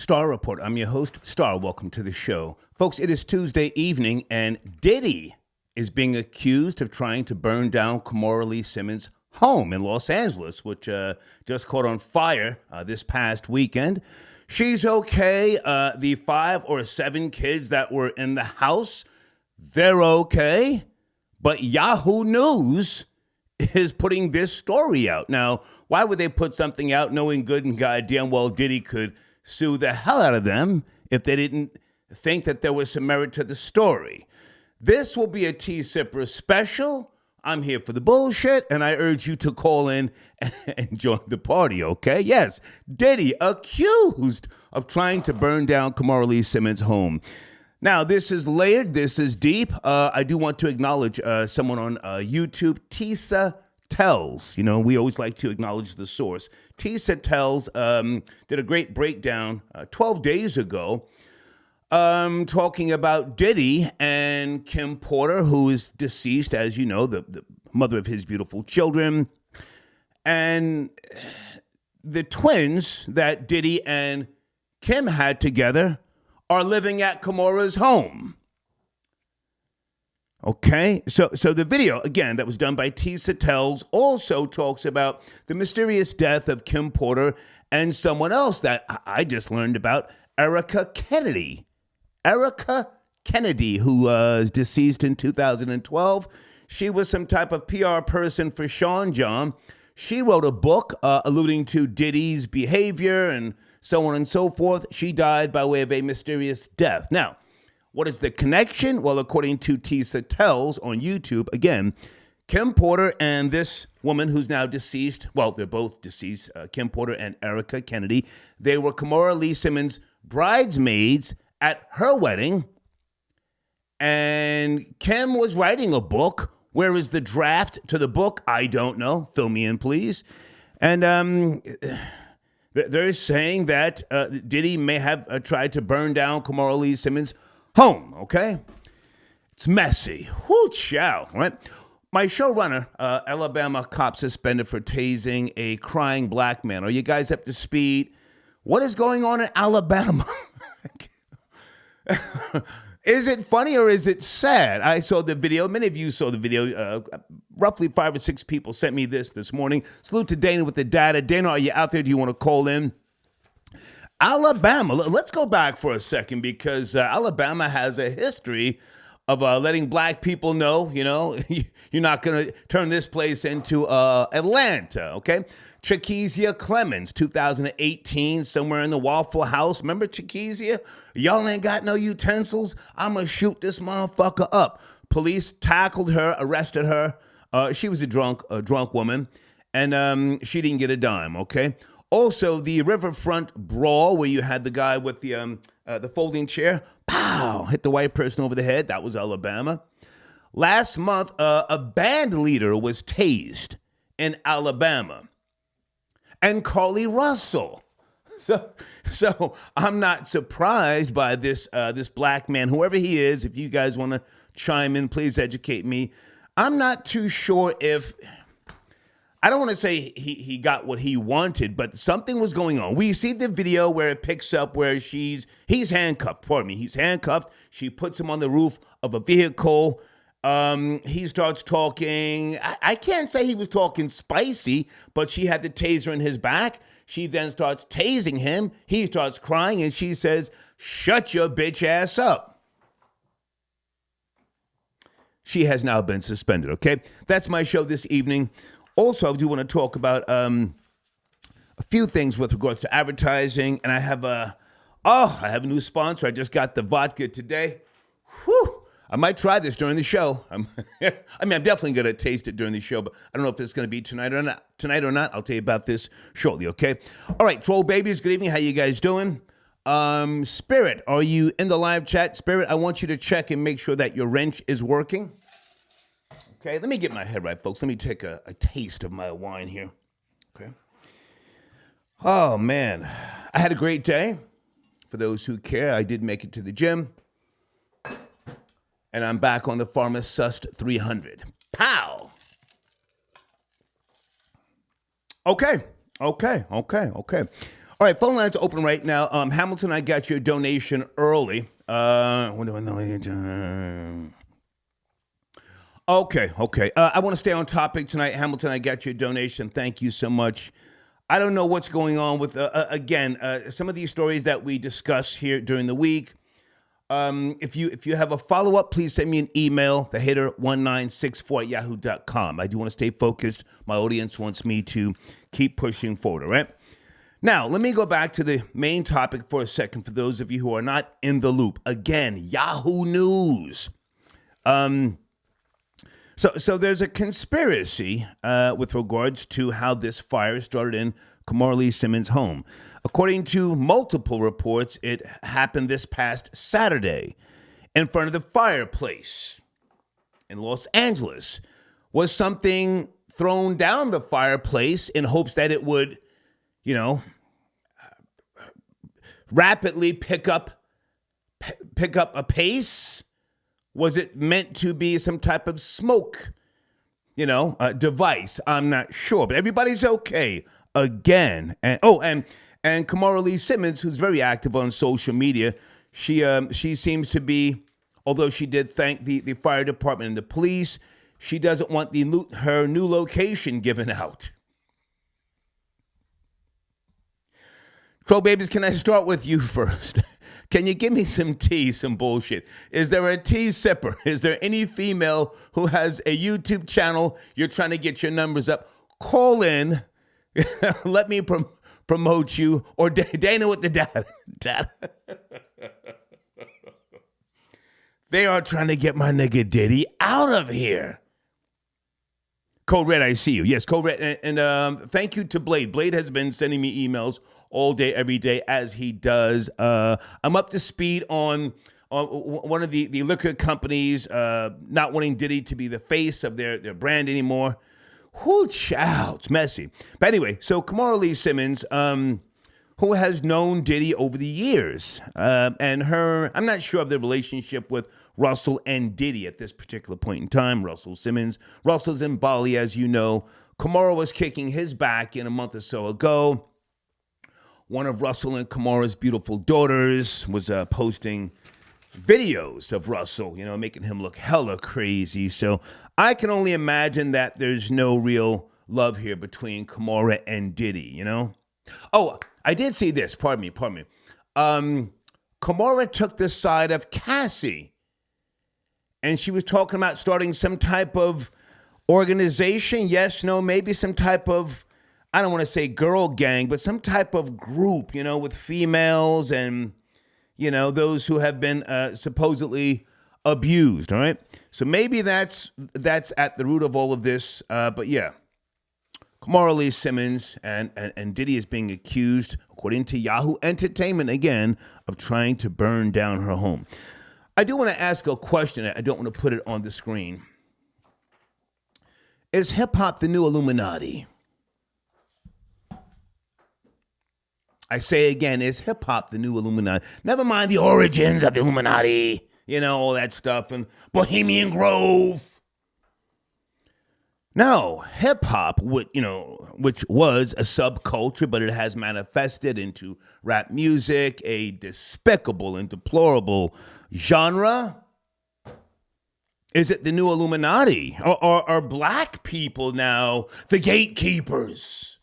Star Report. I'm your host, Star. Welcome to the show. Folks, it is Tuesday evening, and Diddy is being accused of trying to burn down Kimora Lee Simmons' home in Los Angeles, which just caught on fire this past weekend. She's okay. The 5 or 7 kids that were in the house, they're okay. But Yahoo News is putting this story out. Now, why would they put something out knowing good and goddamn well Diddy could sue the hell out of them if they didn't think that there was some merit to the story? This will be a T-Sipper special. I'm here for the bullshit, and I urge you to call in and join the party, okay? Yes, Diddy accused of trying to burn down Kamora Lee Simmons' home. Now, this is layered. This is deep. I do want to acknowledge someone on YouTube, Tisa Tells. You know, we always like to acknowledge the source. Tisa Tells did a great breakdown 12 days ago talking about Diddy and Kim Porter, who is deceased, as you know, the mother of his beautiful children, and the twins that Diddy and Kim had together are living at Kamora's home. Okay, so the video, again, that was done by Tisa Tells also talks about the mysterious death of Kim Porter and someone else that I just learned about, Erica Kennedy. Erica Kennedy, who was deceased in 2012. She was some type of PR person for Sean John. She wrote a book alluding to Diddy's behavior and so on and so forth. She died by way of a mysterious death. Now, what is the connection? Well, according to Tisa Tells on YouTube, again, Kim Porter and this woman who's now deceased, well, they're both deceased, Kim Porter and Erica Kennedy, they were Kimora Lee Simmons' bridesmaids at her wedding, and Kim was writing a book. Where is the draft to the book? I don't know. Fill me in, please. And they're saying that Diddy may have tried to burn down Kimora Lee Simmons' home, okay? It's messy. Whoo, chow, right? My showrunner, Alabama cop suspended for tasing a crying black man. Are you guys up to speed? What is going on in Alabama? Is it funny or is it sad? I saw the video. Many of you saw the video. Roughly 5 or 6 people sent me this morning. Salute to Dana with the data. Dana, are you out there? Do you want to call in? Alabama, let's go back for a second because Alabama has a history of letting black people know, you know, you're not going to turn this place into Atlanta, okay? Chiquizia Clemens, 2018, somewhere in the Waffle House. Remember Chiquizia? Y'all ain't got no utensils? I'm going to shoot this motherfucker up. Police tackled her, arrested her. She was a drunk woman, and she didn't get a dime, okay? Also, the Riverfront Brawl, where you had the guy with the folding chair, pow, hit the white person over the head. That was Alabama. Last month, a band leader was tased in Alabama. And Carly Russell. So I'm not surprised by this black man, whoever he is. If you guys want to chime in, please educate me. I'm not too sure if... I don't want to say he got what he wanted, but something was going on. We see the video where it picks up where he's handcuffed. Pardon me. He's handcuffed. She puts him on the roof of a vehicle. He starts talking. I can't say he was talking spicy, but she had the taser in his back. She then starts tasing him. He starts crying, and she says, "Shut your bitch ass up." She has now been suspended, okay? That's my show this evening. Also, I do want to talk about a few things with regards to advertising, and I have a new sponsor. I just got the vodka today. Whew! I might try this during the show. I'm definitely going to taste it during the show, but I don't know if it's going to be tonight or not. I'll tell you about this shortly, okay? All right, Troll Babies, good evening. How you guys doing? Spirit, are you in the live chat? Spirit, I want you to check and make sure that your wrench is working. Okay, let me get my head right, folks. Let me take a taste of my wine here. Okay. Oh, man. I had a great day. For those who care, I did make it to the gym. And I'm back on the Pharmacist 300. Pow! Okay. All right, phone lines are open right now. Hamilton, I got your donation early. Okay. I want to stay on topic tonight. Hamilton, I got your donation. Thank you so much. I don't know what's going on with, some of these stories that we discuss here during the week. If you have a follow-up, please send me an email, thehater1964@yahoo.com. I do want to stay focused. My audience wants me to keep pushing forward, all right? Now, let me go back to the main topic for a second for those of you who are not in the loop. Again, Yahoo News. So there's a conspiracy with regards to how this fire started in Kimora Lee Simmons' home. According to multiple reports, it happened this past Saturday in front of the fireplace in Los Angeles. Was something thrown down the fireplace in hopes that it would, rapidly pick up a pace? Was it meant to be some type of smoke, device? I'm not sure, but everybody's okay again. And Kamora Lee Simmons, who's very active on social media, she seems to be, although she did thank the fire department and the police, she doesn't want her new location given out. Crow Babies, can I start with you first? Can you give me some tea, some bullshit? Is there a tea sipper? Is there any female who has a YouTube channel you're trying to get your numbers up? Call in. Let me promote you. Or Dana with the data. They are trying to get my nigga Diddy out of here. Code Red, I see you. Yes, Code Red. And thank you to Blade. Blade has been sending me emails all day, every day, as he does. I'm up to speed on one of the liquor companies not wanting Diddy to be the face of their brand anymore. Whoo, child, it's messy. But anyway, so Kimora Lee Simmons, who has known Diddy over the years, and I'm not sure of the relationship with Russell and Diddy at this particular point in time. Russell's in Bali, as you know. Kamora was kicking his back in a month or so ago. One of Russell and Kamora's beautiful daughters was posting videos of Russell, making him look hella crazy. So I can only imagine that there's no real love here between Kamora and Diddy, Oh, I did see this. Pardon me. Kamora took the side of Cassie, and she was talking about starting some type of organization. Yes, no, maybe some type of, I don't want to say girl gang, but some type of group, with females and, those who have been supposedly abused, all right? So maybe that's at the root of all of this. But yeah, Kimora Lee Simmons and Diddy is being accused, according to Yahoo Entertainment, again, of trying to burn down her home. I do want to ask a question. I don't want to put it on the screen. Is hip-hop the new Illuminati? I say again, is hip-hop the new Illuminati? Never mind the origins of the Illuminati, all that stuff, and Bohemian Grove. No, hip-hop, which was a subculture, but it has manifested into rap music, a despicable and deplorable genre. Is it the new Illuminati? Or are black people now the gatekeepers?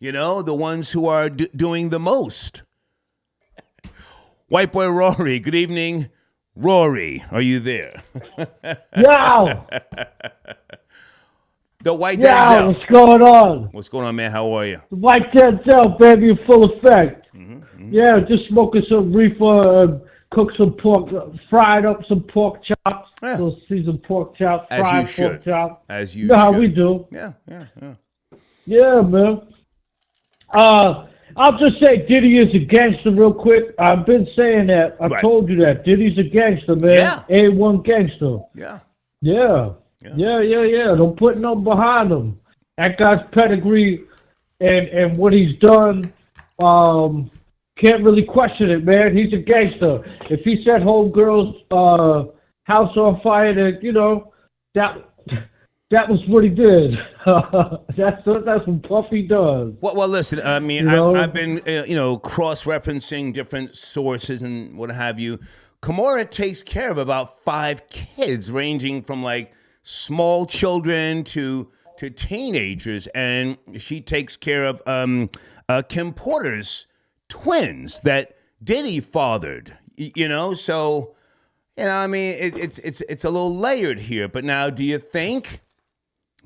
The ones who are doing the most. White boy Rory, good evening. Rory, are you there? Yo! The white Denzel. What's going on? What's going on, man? How are you? The white Denzel, baby, in full effect. Yeah, just smoking some reefer, cook some pork, fried up some pork chops. Yeah. Those seasoned pork chops, fried pork chops. As you You know how should. we do. Yeah. Yeah, man. I'll just say Diddy is a gangster real quick. I've been saying that. I told you that. Diddy's a gangster, man. Yeah. A1 gangster. Yeah. Yeah. Don't put no behind him. That guy's pedigree and what he's done, can't really question it, man. He's a gangster. If he set homegirl's house on fire, then, that was what he did. That's what Puffy does. Well, listen. I mean, I've been cross-referencing different sources and what have you. Kamora takes care of about 5 kids, ranging from like small children to teenagers, and she takes care of Kim Porter's twins that Diddy fathered. So I mean, it's a little layered here. But now, do you think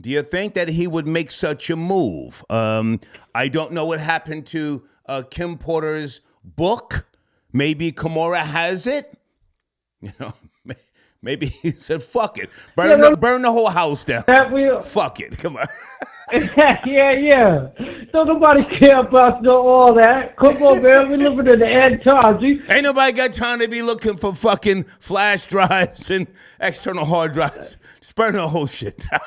that he would make such a move? I don't know what happened to Kim Porter's book. Maybe Kamora has it. Maybe he said, "Fuck it, burn the whole house down. Fuck it, come on." yeah. Don't nobody care about all that. Come on, man. We living in the end times. Ain't nobody got time to be looking for fucking flash drives and external hard drives. Just burn the whole shit down.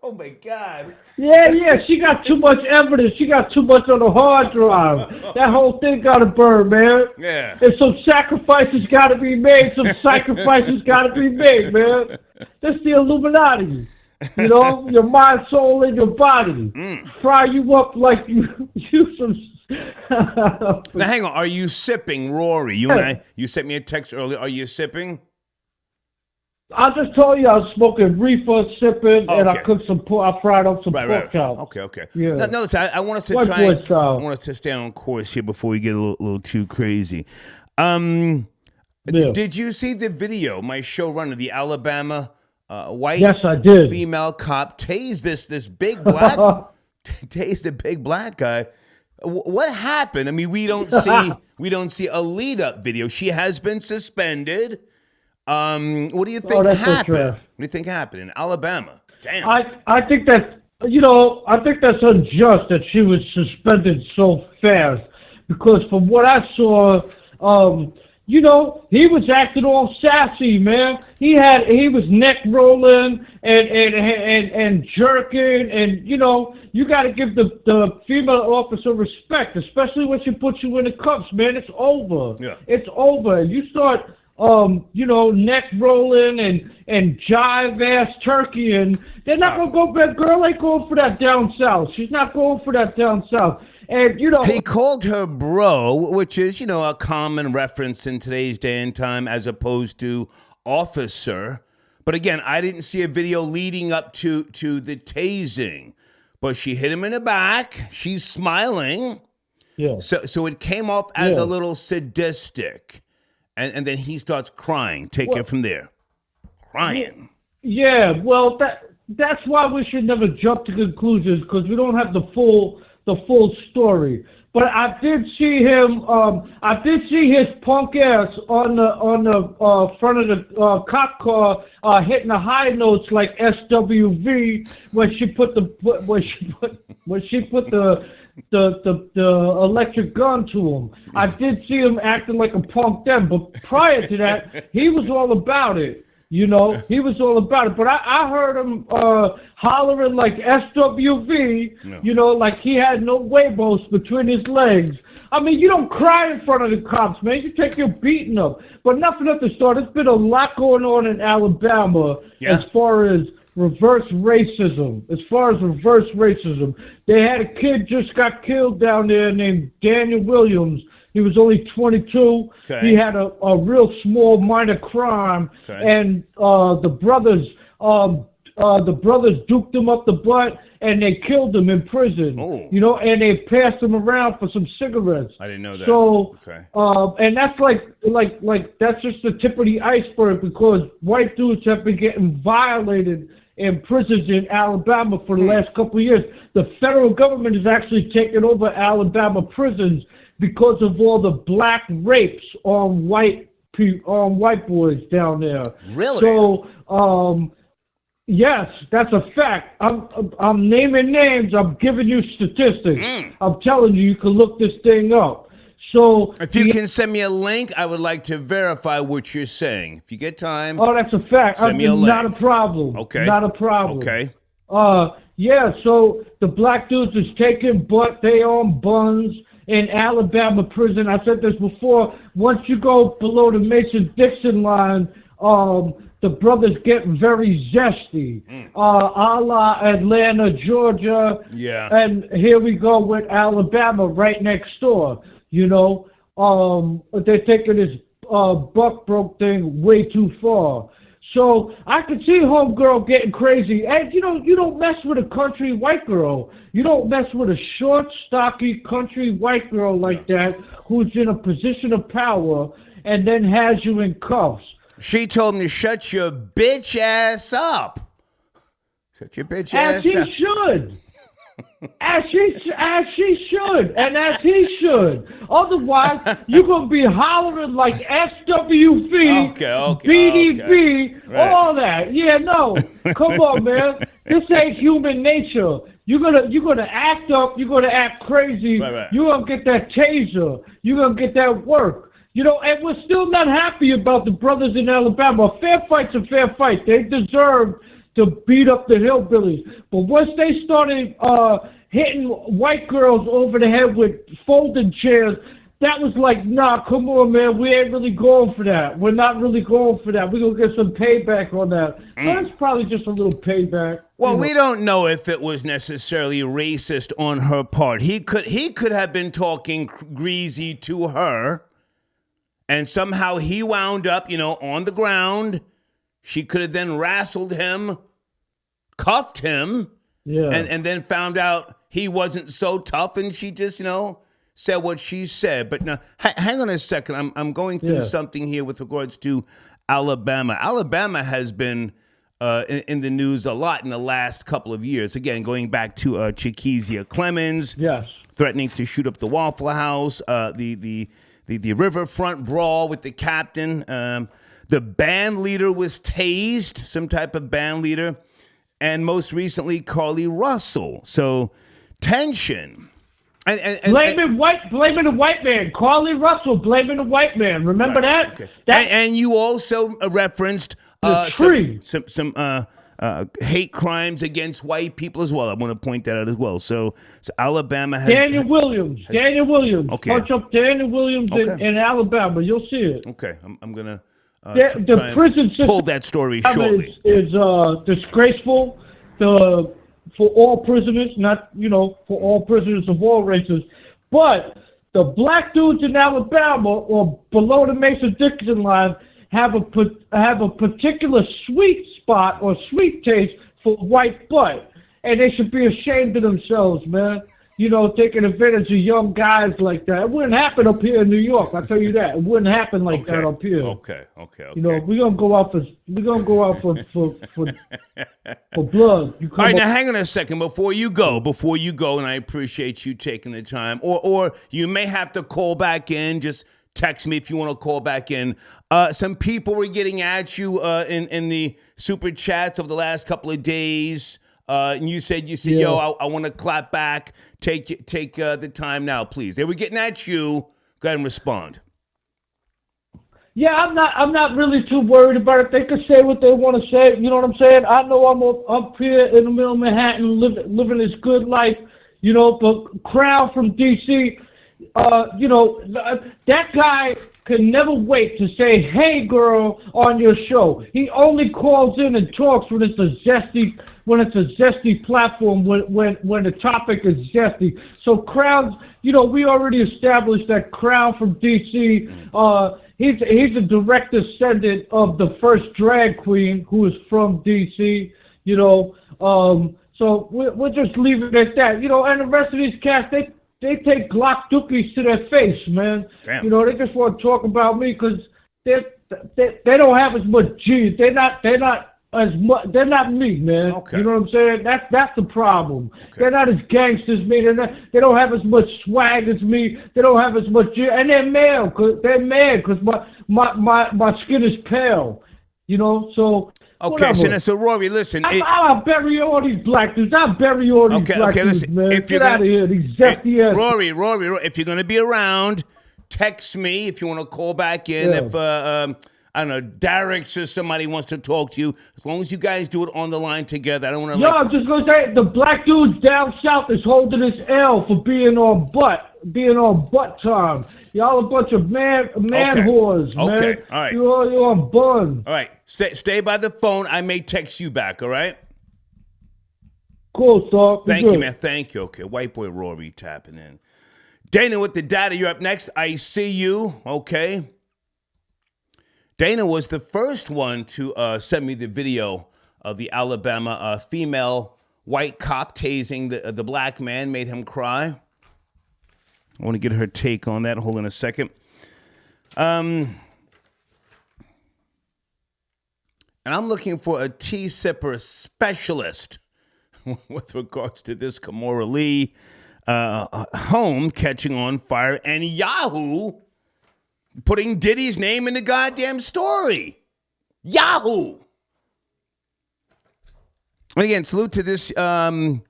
Oh my God. Yeah. She got too much evidence. She got too much on the hard drive. That whole thing got to burn, man. Yeah. And some sacrifices got to be made. Man. That's the Illuminati. Your mind, soul, and your body. Fry you up like you some. Now, hang on. Are you sipping, Rory? You sent me a text earlier. Are you sipping? I just told you I was smoking reefer, sipping, and I cooked some pork. I fried up some pork chops. Okay. Yeah. No, listen, I want us to I want us to stay on course here before we get a little too crazy. Did you see the video? My showrunner, the Alabama white yes, I did. Female cop tased this big black tased the big black guy. What happened? I mean, we don't see a lead up video. She has been suspended. What do you think happened? What do you think happened in Alabama? Damn. I think that's unjust that she was suspended so fast, because from what I saw, he was acting all sassy, man. He was neck rolling and jerking, and you got to give the female officer respect, especially when she puts you in the cuffs, man. It's over. Yeah. It's over. You start neck rolling and jive ass turkey, and they're not gonna go back. Girl ain't going for that down south. She's not going for that down south. And he called her bro, which is a common reference in today's day and time, as opposed to officer. But again, I didn't see a video leading up to the tasing, but she hit him in the back. She's smiling. Yeah. So it came off as a little sadistic. And then he starts crying. Take it from there. Crying. Yeah, well, that's why we should never jump to conclusions, because we don't have the full story. But I did see him. I did see his punk ass on the front of the cop car, hitting the high notes like SWV when she put the electric gun to him. I did see him acting like a punk then, but prior to that, he was all about it. He was all about it. But I heard him hollering like SWV, like he had no huevos between his legs. I mean, you don't cry in front of the cops, man. You take your beating up. But nothing at the start. There's been a lot going on in Alabama as far as reverse racism. They had a kid just got killed down there named Daniel Williams. He was only 22. Okay. He had a real small minor crime, and the brothers duked him up the butt, and they killed him in prison. Oh. And they passed him around for some cigarettes. I didn't know that. So, and that's like that's just the tip of the iceberg, because white dudes have been getting violated in prisons in Alabama for the last couple of years. The federal government has actually taken over Alabama prisons because of all the black rapes on white boys down there. Really? So, yes, that's a fact. I'm naming names. I'm giving you statistics. I'm telling you can look this thing up. So if you can send me a link, I would like to verify what you're saying. If you get time. Oh, that's a fact. Send me a link. Not a problem. Okay. Not a problem. Okay. Yeah, so the black dudes is taking butt, they on buns in Alabama prison. I said this before. Once you go below the Mason-Dixon line, the brother's getting very zesty. A la Atlanta, Georgia. Yeah. And here we go with Alabama right next door. You know, they're taking this buck broke thing way too far. So I could see homegirl getting crazy. And, you know, you don't mess with a country white girl. You don't mess with a short, stocky country white girl like that who's in a position of power and then has you in cuffs. She told me to shut your bitch ass up. Shut your bitch ass up. As she should. As she should, and as he should. Otherwise, you're going to be hollering like SWV, BDP, all that. Yeah, no. Come on, man. This ain't human nature. You're gonna act up. You're going to act crazy. You're going to get that taser. You're going to get that work. You know, and we're still not happy about the brothers in Alabama. A fair fight's a fair fight. They deserve to beat up the hillbillies. But once they started hitting white girls over the head with folding chairs, that was like, nah, come on, man, we ain't really going for that. We're not really going for that. We're going to get some payback on that. That's probably just a little payback. Well, we don't know if it was necessarily racist on her part. He could have been talking greasy to her, and somehow he wound up, you know, on the ground. She could have then wrestled him, cuffed him, and then found out he wasn't so tough, and she just, you know, said what she said. But now, hang on a second. I'm going through something here with regards to Alabama. Alabama has been in the news a lot in the last couple of years. Again, going back to Chiquizia Clemens, threatening to shoot up the Waffle House, the riverfront brawl with the captain. The band leader was tased, some type of band leader, and most recently, Carly Russell. So, tension. Blaming the white man. Carly Russell blaming the white man. Remember that? Okay. And you also referenced some hate crimes against white people as well. I want to point that out as well. So Alabama has Daniel Williams. Okay. Punch up Daniel Williams in Alabama. You'll see it. Okay, I'm gonna. The prison system pull that story shortly. Is disgraceful for all prisoners, not, you know, for all prisoners of all races. But the black dudes in Alabama or below the Mason-Dixon line have a particular sweet spot or sweet taste for white butt, and they should be ashamed of themselves, man. You know, taking advantage of young guys like that. It wouldn't happen up here in New York. I'll tell you that. It wouldn't happen like that up here. Okay. You know, we're gonna go out for blood. All right, now hang on a second before you go, and I appreciate you taking the time. Or you may have to call back in. Just text me if you want to call back in. Some people were getting at you in the super chats over the last couple of days. And you said, yo, I want to clap back. Take the time now, please. They were getting at you. Go ahead and respond. Yeah, I'm not really too worried about it. They can say what they want to say. You know what I'm saying? I know I'm up here in the middle of Manhattan living this good life. You know, but Crown from D.C., you know, that guy can never wait to say, hey, girl, on your show. He only calls in and talks when it's a zesty platform, when the topic is zesty. So Crown, you know, we already established that Crown from D.C., he's a direct descendant of the first drag queen who is from D.C., you know. So we'll just leave it at that. You know, and the rest of these cats, they take Glock dookies to their face, man. Damn. You know, they just want to talk about me because they don't have as much G. They're not as much. They're not me, man. Okay. You know what I'm saying? That's the problem. Okay. They're not as gangsters as me. They don't have as much swag as me. They don't have as much G. And they're mad because my skin is pale. You know, so. Okay, so Rory, listen. I'll bury all these black dudes. I'll bury all these black dudes, man. If Get out of here, these zesty ass. Rory, if you're going to be around, text me if you want to call back in. Yeah. I don't know, Darrick's or somebody wants to talk to you, as long as you guys do it on the line together. I don't want to. Yo, I'm just gonna say the black dudes down south is holding his L for being on butt time. Y'all a bunch of man whores, man. Okay, all right. You're on bun. All right, stay by the phone. I may text you back. All right. Cool, dog. Thank you, man. Thank you. Okay, white boy Rory tapping in. Dana with the data. You're up next. I see you. Okay. Dana was the first one to send me the video of the Alabama female white cop tasing the black man, made him cry. I want to get her take on that. Hold on a second. And I'm looking for a tea sipper specialist with regards to this Kimora Lee home catching on fire and Yahoo putting Diddy's name in the goddamn story. Yahoo! And again, salute to this content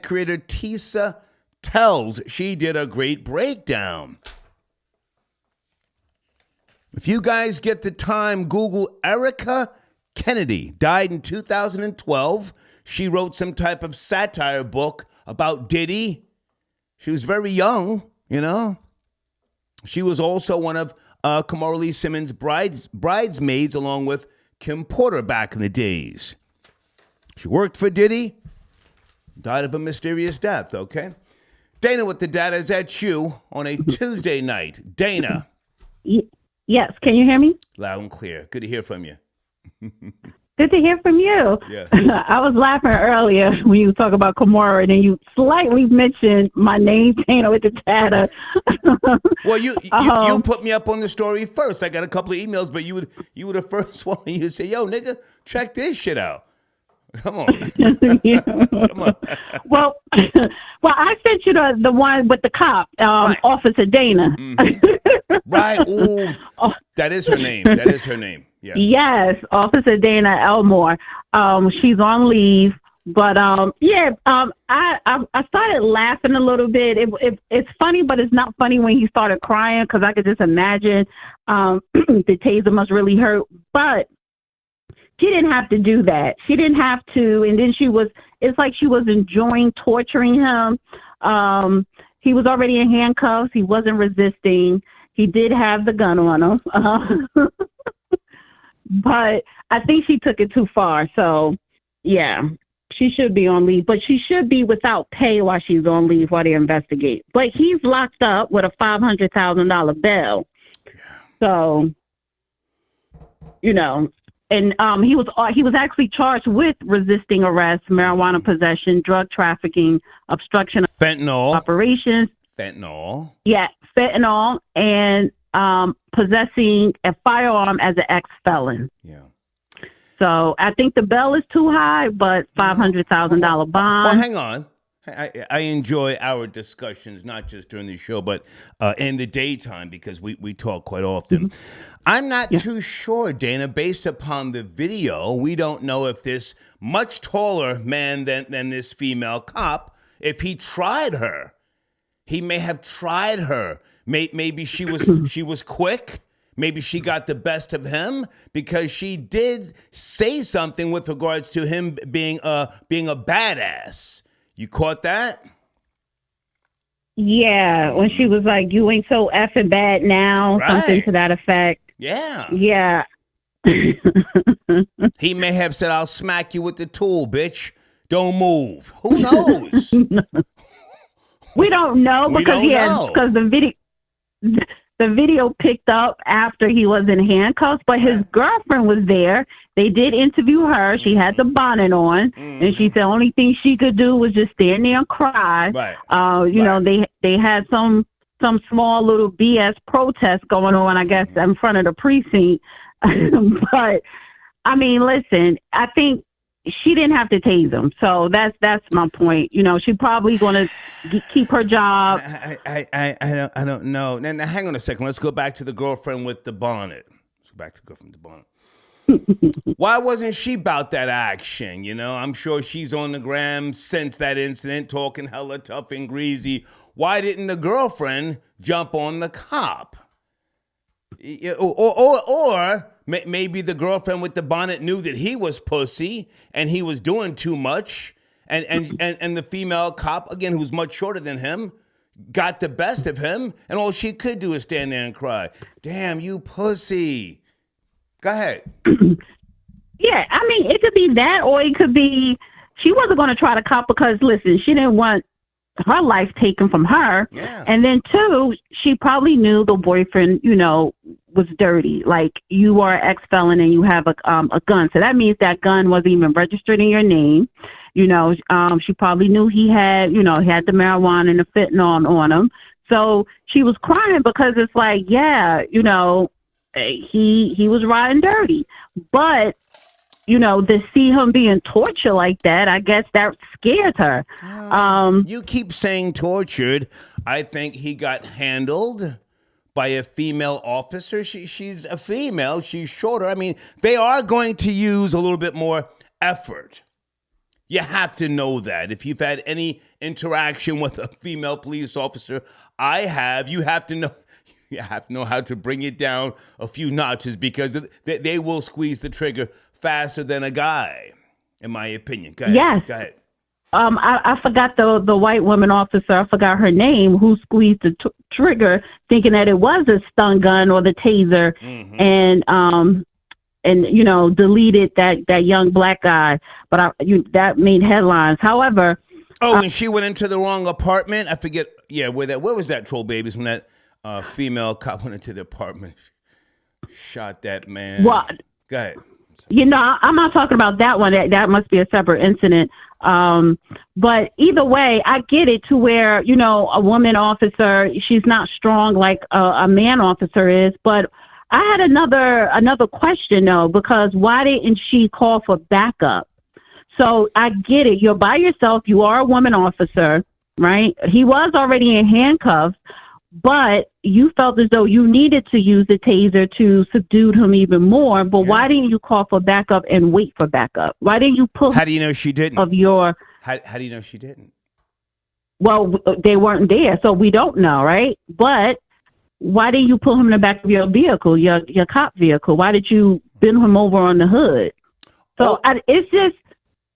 creator, Tisa Tells. She did a great breakdown. If you guys get the time, Google Erica Kennedy. Died in 2012. She wrote some type of satire book about Diddy. She was very young, you know. She was also one of Kimora Lee Simmons' bridesmaids, along with Kim Porter back in the days. She worked for Diddy, died of a mysterious death, okay? Dana with the data is at you on a Tuesday night. Dana. Yes, can you hear me? Loud and clear. Good to hear from you. Good to hear from you. Yeah. I was laughing earlier when you talk about Kamora, and then you slightly mentioned my name, Dana with the data. Well, you put me up on the story first. I got a couple of emails, but you were the first one. You say, "Yo, nigga, check this shit out." Come on. Yeah. Come on. Well, I sent you the one with the cop, right. Officer Dana. Mm-hmm. Right. Ooh, that is her name. That is her name. Yeah. Yes, Officer Dana Elmore. She's on leave, but I started laughing a little bit. It's funny, but it's not funny when he started crying, because I could just imagine the taser must really hurt. But she didn't have to do that. She didn't have to. And then it's like she was enjoying torturing him. He was already in handcuffs. He wasn't resisting. He did have the gun on him. But I think she took it too far. So, yeah, she should be on leave. But she should be without pay while she's on leave while they investigate. But he's locked up with a $500,000 bail. So, you know. And he was actually charged with resisting arrest, marijuana possession, drug trafficking, obstruction of fentanyl operations. Fentanyl. Yeah, fentanyl, and possessing a firearm as an ex-felon. Yeah. So I think the bail is too high, but $500,000 bond. Well, hang on. I enjoy our discussions, not just during the show, but in the daytime, because we talk quite often. Mm-hmm. I'm not too sure, Dana, based upon the video, we don't know if this much taller man than this female cop, if he tried her. He may have tried her. Maybe she was quick. Maybe she got the best of him, because she did say something with regards to him being a badass. You caught that? Yeah, when she was like, "You ain't so effing bad now," right. Something to that effect. Yeah. Yeah. He may have said, "I'll smack you with the tool, bitch. Don't move." Who knows? We don't know, because because the video picked up after he was in handcuffs, but his girlfriend was there. They did interview her. She had the bonnet on, and she said the only thing she could do was just stand there and cry. Right. You know, they had some small little BS protest going on, I guess, in front of the precinct. But I mean, listen, I think she didn't have to tase him, so that's my point. You know, she probably going to keep her job. I don't know. Now, hang on a second. Let's go back to the girlfriend with the bonnet. Let's go back to the girlfriend with the bonnet. Why wasn't she about that action? You know, I'm sure she's on the gram since that incident, talking hella tough and greasy. Why didn't the girlfriend jump on the cop? Or maybe the girlfriend with the bonnet knew that he was pussy and he was doing too much. And the female cop, again, who's much shorter than him, got the best of him. And all she could do is stand there and cry. Damn, you pussy. Go ahead. Yeah, I mean, it could be that, or it could be she wasn't going to try to cop because, listen, she didn't want her life taken from her. Yeah. And then, two, she probably knew the boyfriend, was dirty. Like, you are an ex-felon and you have a gun. So that means that gun wasn't even registered in your name. She probably knew he had, he had the marijuana and the fentanyl on him. So she was crying because it's like, yeah, he was riding dirty. But, to see him being tortured like that, I guess that scared her. You keep saying tortured. I think he got handled by a female officer. She's a female. She's shorter. I mean, they are going to use a little bit more effort. You have to know that. If you've had any interaction with a female police officer, I have. You have to know. You have to know how to bring it down a few notches because they will squeeze the trigger faster than a guy, in my opinion. Go ahead. Yes. Go ahead. I forgot the white woman officer. I forgot her name, who squeezed the trigger, thinking that it was a stun gun or the taser, and deleted that young black guy. But that made headlines. However, and she went into the wrong apartment. I forget. Yeah, where was that, Troll Babies, when that female cop went into the apartment, shot that man. What? Go ahead. I'm not talking about that one. That must be a separate incident. But either way, I get it to where, a woman officer, she's not strong like a man officer is. But I had another question, though, because why didn't she call for backup? So I get it. You're by yourself. You are a woman officer, right? He was already in handcuffs. But you felt as though you needed to use the taser to subdue him even more. But why didn't you call for backup and wait for backup? Why didn't you pull? How do you know she didn't? Of your. How do you know she didn't? Well, they weren't there, so we don't know, right? But why didn't you pull him in the back of your vehicle, your cop vehicle? Why did you bend him over on the hood? So it's just.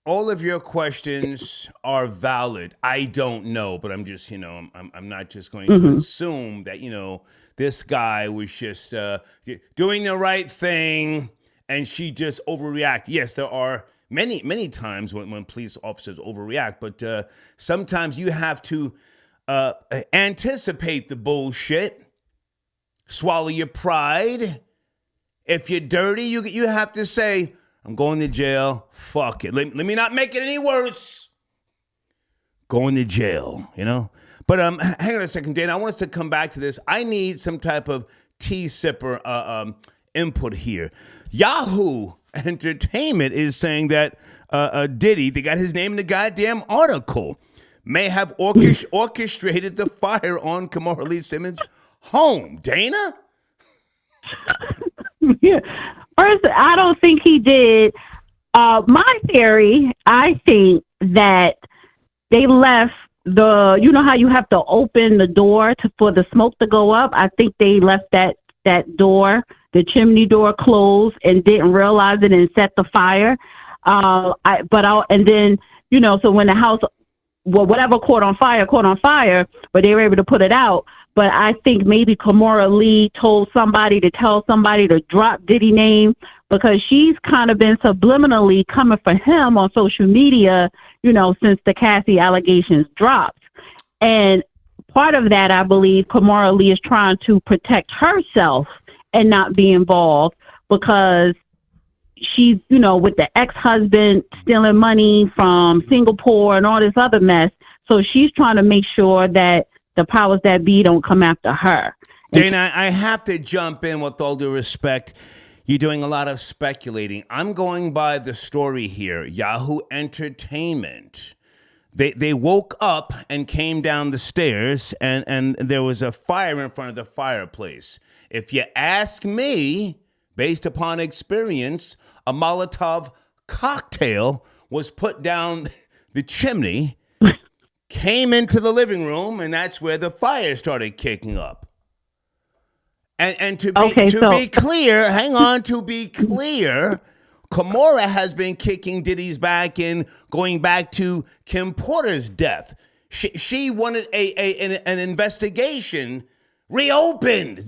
All of your questions are valid. I don't know, but I'm just, I'm not just going to assume that, this guy was just doing the right thing and she just overreacted. Yes, there are many, many times when police officers overreact, but sometimes you have to anticipate the bullshit, swallow your pride. If you're dirty, you have to say, I'm going to jail. Fuck it. Let me not make it any worse. Going to jail, But hang on a second, Dana. I want us to come back to this. I need some type of tea sipper input here. Yahoo Entertainment is saying that Diddy, they got his name in the goddamn article, may have orchestrated the fire on Kimora Lee Simmons' home. Dana? Yeah. First, I don't think he did. My theory, I think that they left you know how you have to open the door for the smoke to go up? I think they left that door, the chimney door, closed and didn't realize it and set the fire. So when the house, whatever caught on fire, but they were able to put it out. But I think maybe Kamora Lee told somebody to tell somebody to drop Diddy name because she's kind of been subliminally coming for him on social media, since the Cassie allegations dropped. And part of that, I believe, Kamora Lee is trying to protect herself and not be involved because she's, with the ex-husband stealing money from Singapore and all this other mess. So she's trying to make sure that the powers that be don't come after her. Dana, I have to jump in with all due respect. You're doing a lot of speculating. I'm going by the story here. Yahoo Entertainment. They woke up and came down the stairs and there was a fire in front of the fireplace. If you ask me, based upon experience, a Molotov cocktail was put down the chimney, came into the living room, and that's where the fire started kicking up. And to be Okay, be clear, hang on, to be clear, Kamora has been kicking Diddy's back in, going back to Kim Porter's death. She wanted an investigation reopened.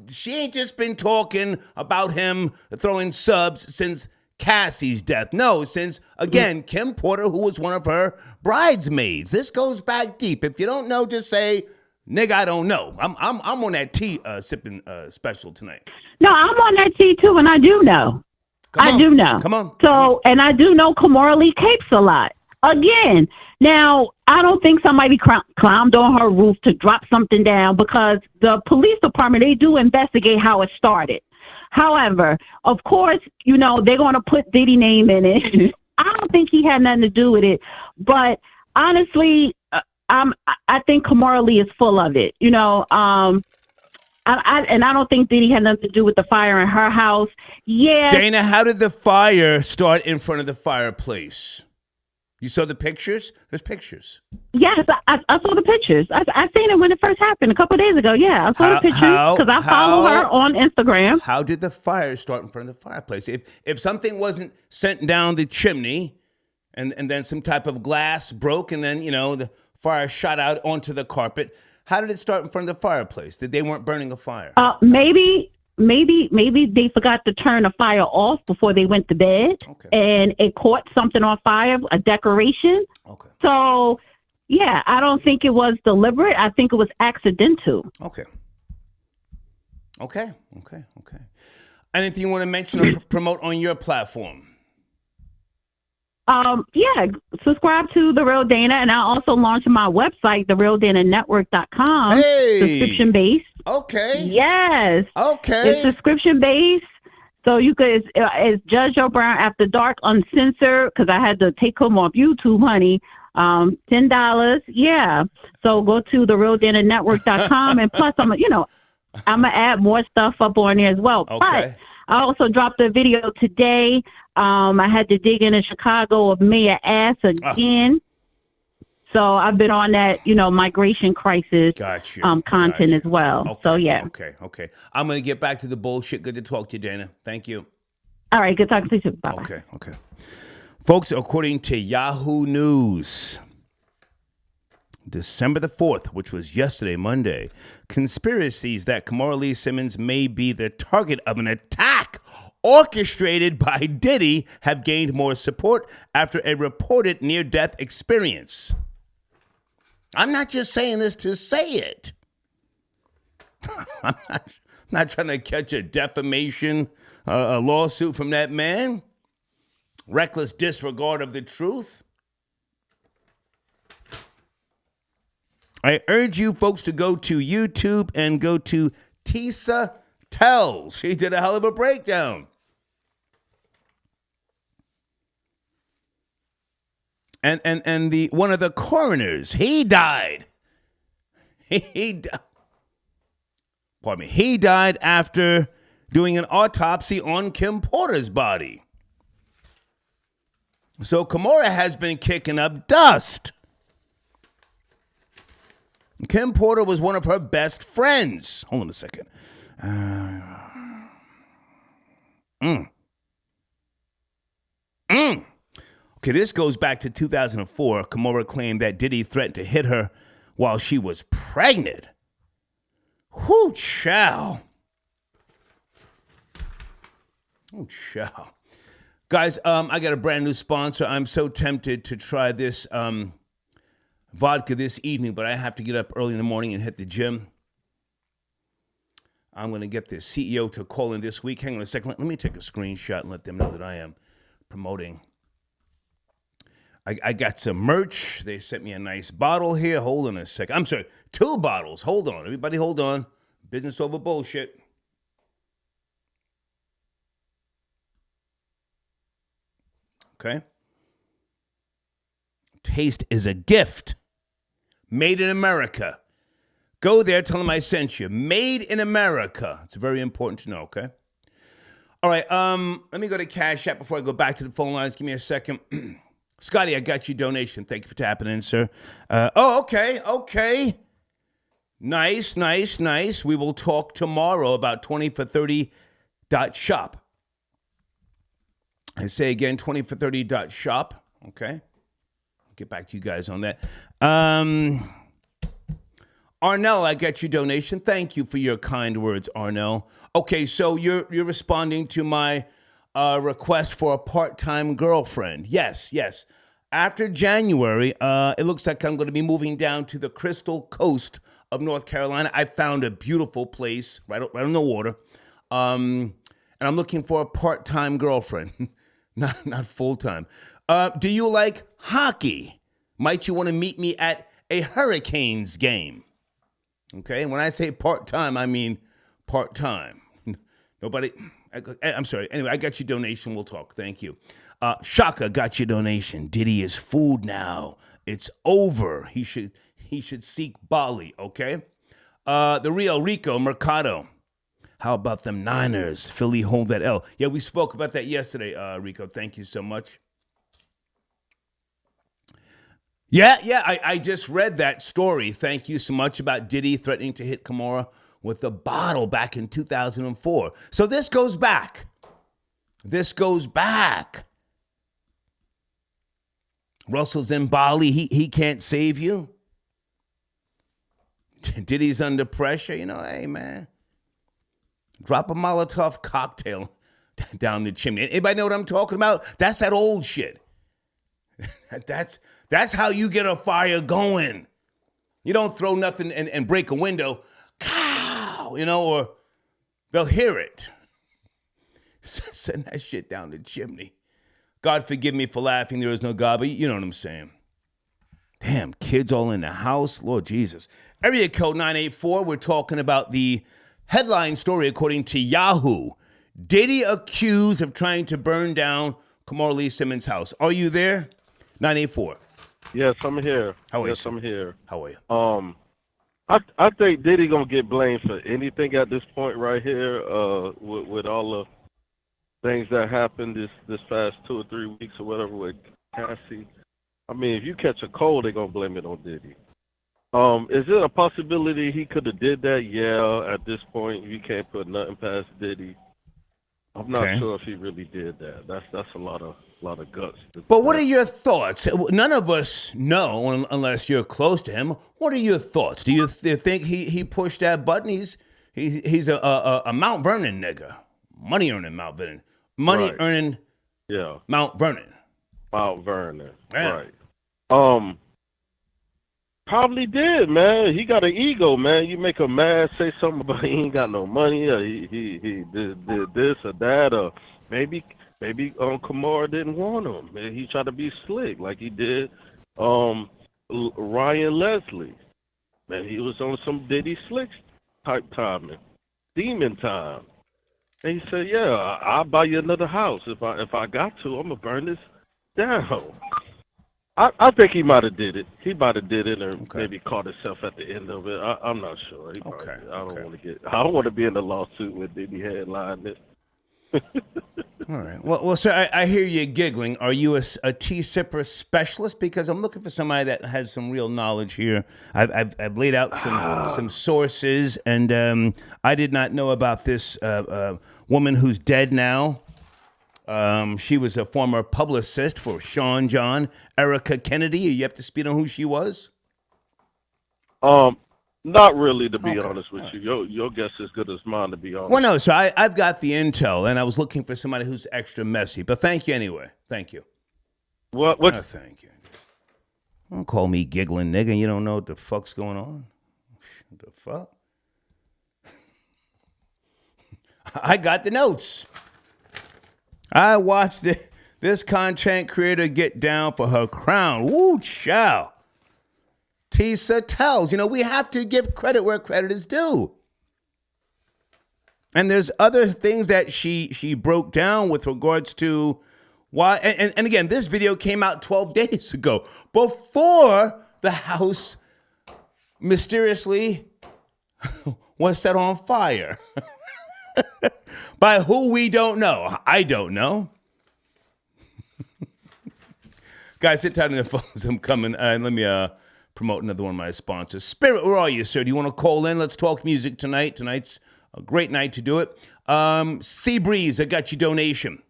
She ain't just been talking about him throwing subs since Cassie's death. No, since, again, Kim Porter, who was one of her bridesmaids. This goes back deep. If you don't know, just say, nigga, I don't know. I'm on that tea sipping special tonight. No, I'm on that tea too, and I do know. I do know. Come on. So, and I do know Kimora Lee capes a lot. Again, now, I don't think somebody climbed on her roof to drop something down, because the police department, they do investigate how it started. However, of course, they're going to put Diddy name in it. I don't think he had nothing to do with it. But honestly, I think Kamora Lee is full of it. I don't think Diddy had nothing to do with the fire in her house. Yeah. Dana, how did the fire start in front of the fireplace? You saw the pictures? There's pictures. Yes, I saw the pictures. I seen it when it first happened a couple of days ago. Yeah, I saw the pictures because I follow her on Instagram. How did the fire start in front of the fireplace? If something wasn't sent down the chimney and then some type of glass broke and then, the fire shot out onto the carpet, how did it start in front of the fireplace? That they weren't burning a fire? Maybe they forgot to turn the fire off before they went to bed, and it caught something on fire, a decoration. Okay. So, yeah, I don't think it was deliberate. I think it was accidental. Okay. Anything you want to mention or promote on your platform? Yeah, subscribe to The Real Dana, and I also launched my website, therealdananetwork.com. Hey! Subscription-based. Okay. Yes. Okay. It's subscription-based, so you could, it's Judge Joe Brown After Dark Uncensored, because I had to take him off YouTube, honey. $10. Yeah. So go to therealdananetwork.com, and plus, I'm going to add more stuff up on there as well. Okay. But I also dropped a video today. I had to dig into Chicago of Mayor Ass again. So I've been on that, migration crisis content as well. Okay. So, yeah. Okay. I'm going to get back to the bullshit. Good to talk to you, Dana. Thank you. All right. Good talking to you. Bye-bye. Okay. Folks, according to Yahoo News, December the 4th, which was yesterday, Monday, conspiracies that Kimora Lee Simmons may be the target of an attack orchestrated by Diddy have gained more support after a reported near-death experience. I'm not just saying this to say it. I'm not trying to catch a defamation a lawsuit from that man. Reckless disregard of the truth. I urge you folks to go to YouTube and go to Tisa Tells. She did a hell of a breakdown. And the one of the coroners, he died. He died after doing an autopsy on Kim Porter's body. So Kamora has been kicking up dust. Kim Porter was one of her best friends. Hold on a second. Okay, this goes back to 2004. Kamora claimed that Diddy threatened to hit her while she was pregnant. Whoo, chow. Guys, I got a brand new sponsor. I'm so tempted to try this vodka this evening, but I have to get up early in the morning and hit the gym. I'm going to get the CEO to call in this week. Hang on a second. Let me take a screenshot and let them know that I am promoting. I got some merch. They sent me a nice bottle here. Hold on a second. I'm sorry, 2 bottles. Hold on. Everybody hold on. Business over bullshit. Okay. Taste is a gift. Made in America. Go there, tell them I sent you. Made in America. It's very important to know, okay? All right, let me go to Cash App before I go back to the phone lines. Give me a second. Scotty, I got your donation. Thank you for tapping in, sir. Okay. Nice, nice, nice. We will talk tomorrow about 20for30.shop. I say again, 20for30.shop. Okay. I'll get back to you guys on that. Arnell, I got your donation. Thank you for your kind words, Arnell. Okay, so you're responding to my request for a part-time girlfriend. Yes. After January, it looks like I'm going to be moving down to the Crystal Coast of North Carolina. I found a beautiful place right on the water, and I'm looking for a part-time girlfriend, not full-time. Do you like hockey? Might you want to meet me at a Hurricanes game? Okay, when I say part-time, I mean part-time. Nobody, I'm sorry. Anyway, I got your donation. We'll talk. Thank you. Shaka got your donation. Diddy is food now. It's over. He should seek Bali, okay? The Real Rico Mercado. How about them Niners? Philly hold that L. Yeah, we spoke about that yesterday, Rico. Thank you so much. Yeah, I just read that story. Thank you so much about Diddy threatening to hit Kamora with a bottle back in 2004. So this goes back. Russell's in Bali. He can't save you. Diddy's under pressure. Hey, man. Drop a Molotov cocktail down the chimney. Anybody know what I'm talking about? That's that old shit. That's how you get a fire going. You don't throw nothing and break a window. Cow, or they'll hear it. Send that shit down the chimney. God forgive me for laughing. There is no God, but you know what I'm saying. Damn, kids all in the house. Lord Jesus. Area code 984, we're talking about the headline story according to Yahoo. Diddy accused of trying to burn down Kimora Lee Simmons' house. Are you there? 984. Yes, I'm here. How are you? Yes, I'm here. How are you? I think Diddy gonna get blamed for anything at this point right here. With all the things that happened this past 2 or 3 weeks or whatever with Cassie. I mean, if you catch a cold, they're gonna blame it on Diddy. Is it a possibility he could have did that? Yeah, at this point, you can't put nothing past Diddy. I'm not sure if he really did that. That's a lot of guts. But what are your thoughts? None of us know unless you're close to him. What are your thoughts? Do you think he pushed that button? He's a Mount Vernon nigga, money earning Mount Vernon, earning Mount Vernon. Mount Vernon, yeah. Right? Probably did, man. He got an ego, man. You make him mad, say something about he ain't got no money, or he did this or that, or maybe Kamora didn't want him. He tried to be slick like he did Ryan Leslie. Man, he was on some Diddy slick type timing, demon time. And he said, "Yeah, I'll buy you another house if I got to. I'm gonna burn this down." I think he might have did it. He might have did it, or maybe caught himself at the end of it. I'm not sure. I don't want to be in the lawsuit with Diddy headline this. All right. Well, sir, I hear you giggling. Are you a tea sipper specialist? Because I'm looking for somebody that has some real knowledge here. I've laid out some sources, and I did not know about this woman who's dead now. She was a former publicist for Sean John, Erica Kennedy. Are you up to speed on who she was? Not really, to be honest with you. Your guess is as good as mine, to be honest. Well, no, so I've got the intel, and I was looking for somebody who's extra messy. But thank you anyway. Thank you. What? Oh, thank you. Don't call me giggling nigga. You don't know what the fuck's going on. What the fuck? I got the notes. I watched this content creator get down for her crown. Woo, chow. Tisa tells, we have to give credit where credit is due. And there's other things that she broke down with regards to why. And again, this video came out 12 days ago, before the house mysteriously was set on fire. By who we don't know. I don't know. Guys, sit tight on the phones. I'm coming. Let me promote another one of my sponsors. Spirit, where are you, sir? Do you want to call in? Let's talk music tonight. Tonight's a great night to do it. Sea Breeze, I got your donation.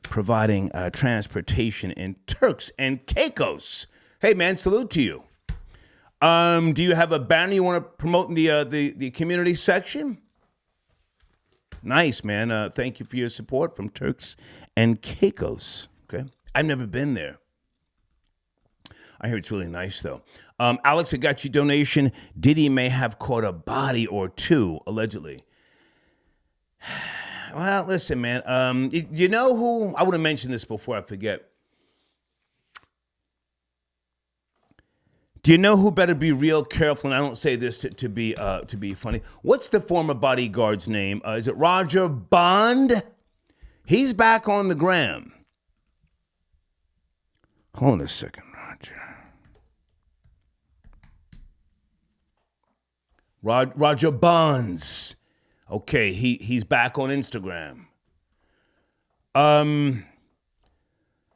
Providing transportation in Turks and Caicos. Hey, man, salute to you. Do you have a banner you want to promote in the community section? Nice, man. Thank you for your support from Turks and Caicos. Okay, I've never been there. I hear it's really nice, though. Alex, I got your donation. Diddy may have caught a body or two, allegedly. Well, listen, man. You know who? I want to mention this before I forget. Do you know who better be real careful? And I don't say this to be funny. What's the former bodyguard's name? Is it Roger Bond? He's back on the gram. Hold on a second, Roger. Roger Bonds. Okay, he's back on Instagram.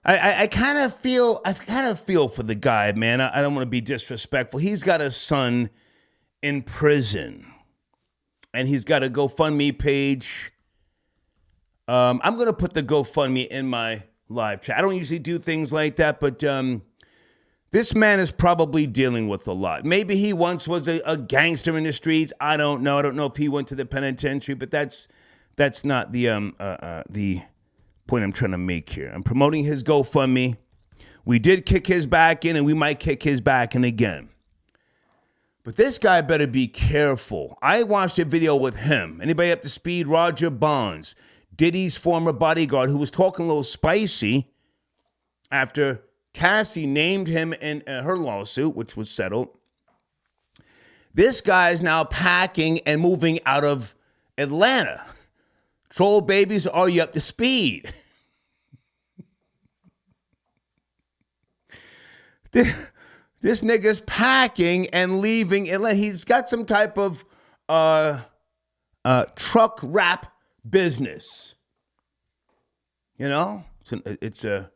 I kind of feel for the guy, man. I don't want to be disrespectful. He's got a son in prison, and he's got a GoFundMe page. I'm gonna put the GoFundMe in my live chat. I don't usually do things like that, but this man is probably dealing with a lot. Maybe he once was a gangster in the streets. I don't know. I don't know if he went to the penitentiary, but that's not the point I'm trying to make here. I'm promoting his GoFundMe. We did kick his back in, and we might kick his back in again. But this guy better be careful. I watched a video with him. Anybody up to speed? Roger Bonds, Diddy's former bodyguard, who was talking a little spicy after Cassie named him in her lawsuit, which was settled. This guy's now packing and moving out of Atlanta. Troll babies, are you up to speed? This nigga's packing and leaving Atlanta. He's got some type of truck wrap business. You know, it's a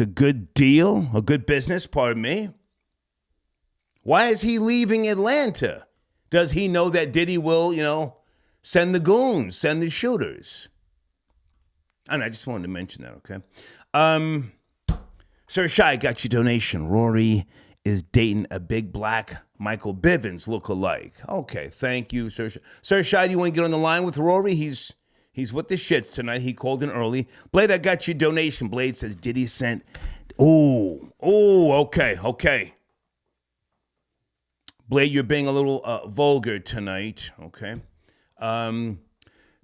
good deal, a good business, pardon me. Why is he leaving Atlanta? Does he know that Diddy will, send the goons, send the shooters? I just wanted to mention that, okay? Sir Shy, got your donation. Rory is dating a big black Michael Bivins look-alike. Okay, thank you, Sir Shy. Sir Shy, do you want to get on the line with Rory? He's with the shits tonight. He called in early. Blade, I got your donation. Blade says Diddy sent. Okay. Blade, you're being a little vulgar tonight. Okay.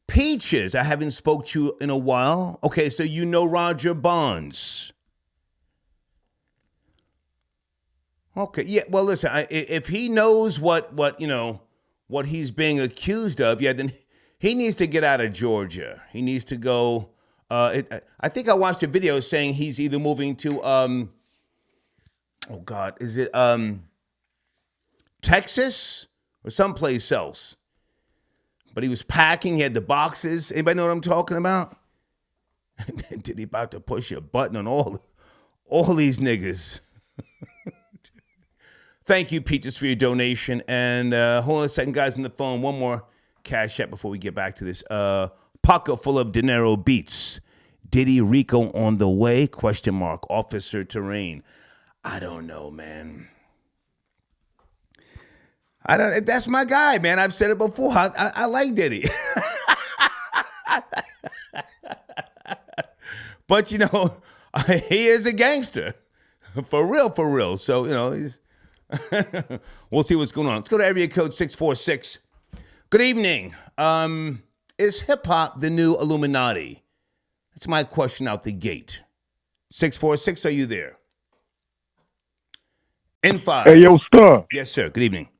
Peaches, I haven't spoke to you in a while. Okay, so you know Roger Bonds. Okay, yeah. Well, listen, if he knows what he's being accused of, yeah, then he needs to get out of Georgia. He needs to go. I think I watched a video saying he's either moving to is it Texas or someplace else? But he was packing. He had the boxes. Anybody know what I'm talking about? Did he about to push a button on all these niggas? Thank you, Peaches, for your donation. And hold on a second, guys, on the phone. One more cash app before we get back to this. Pocket full of dinero beats. Diddy Rico on the way? ? Officer Terrain. I don't know, man. That's my guy, man. I've said it before. I like Diddy. But, he is a gangster. For real. So, he's... We'll see what's going on. Let's go to area code 646. Good evening. Is hip-hop the new Illuminati? That's my question out the gate. 646, are you there? N5. Hey, yo, Star. Yes, sir. Good evening.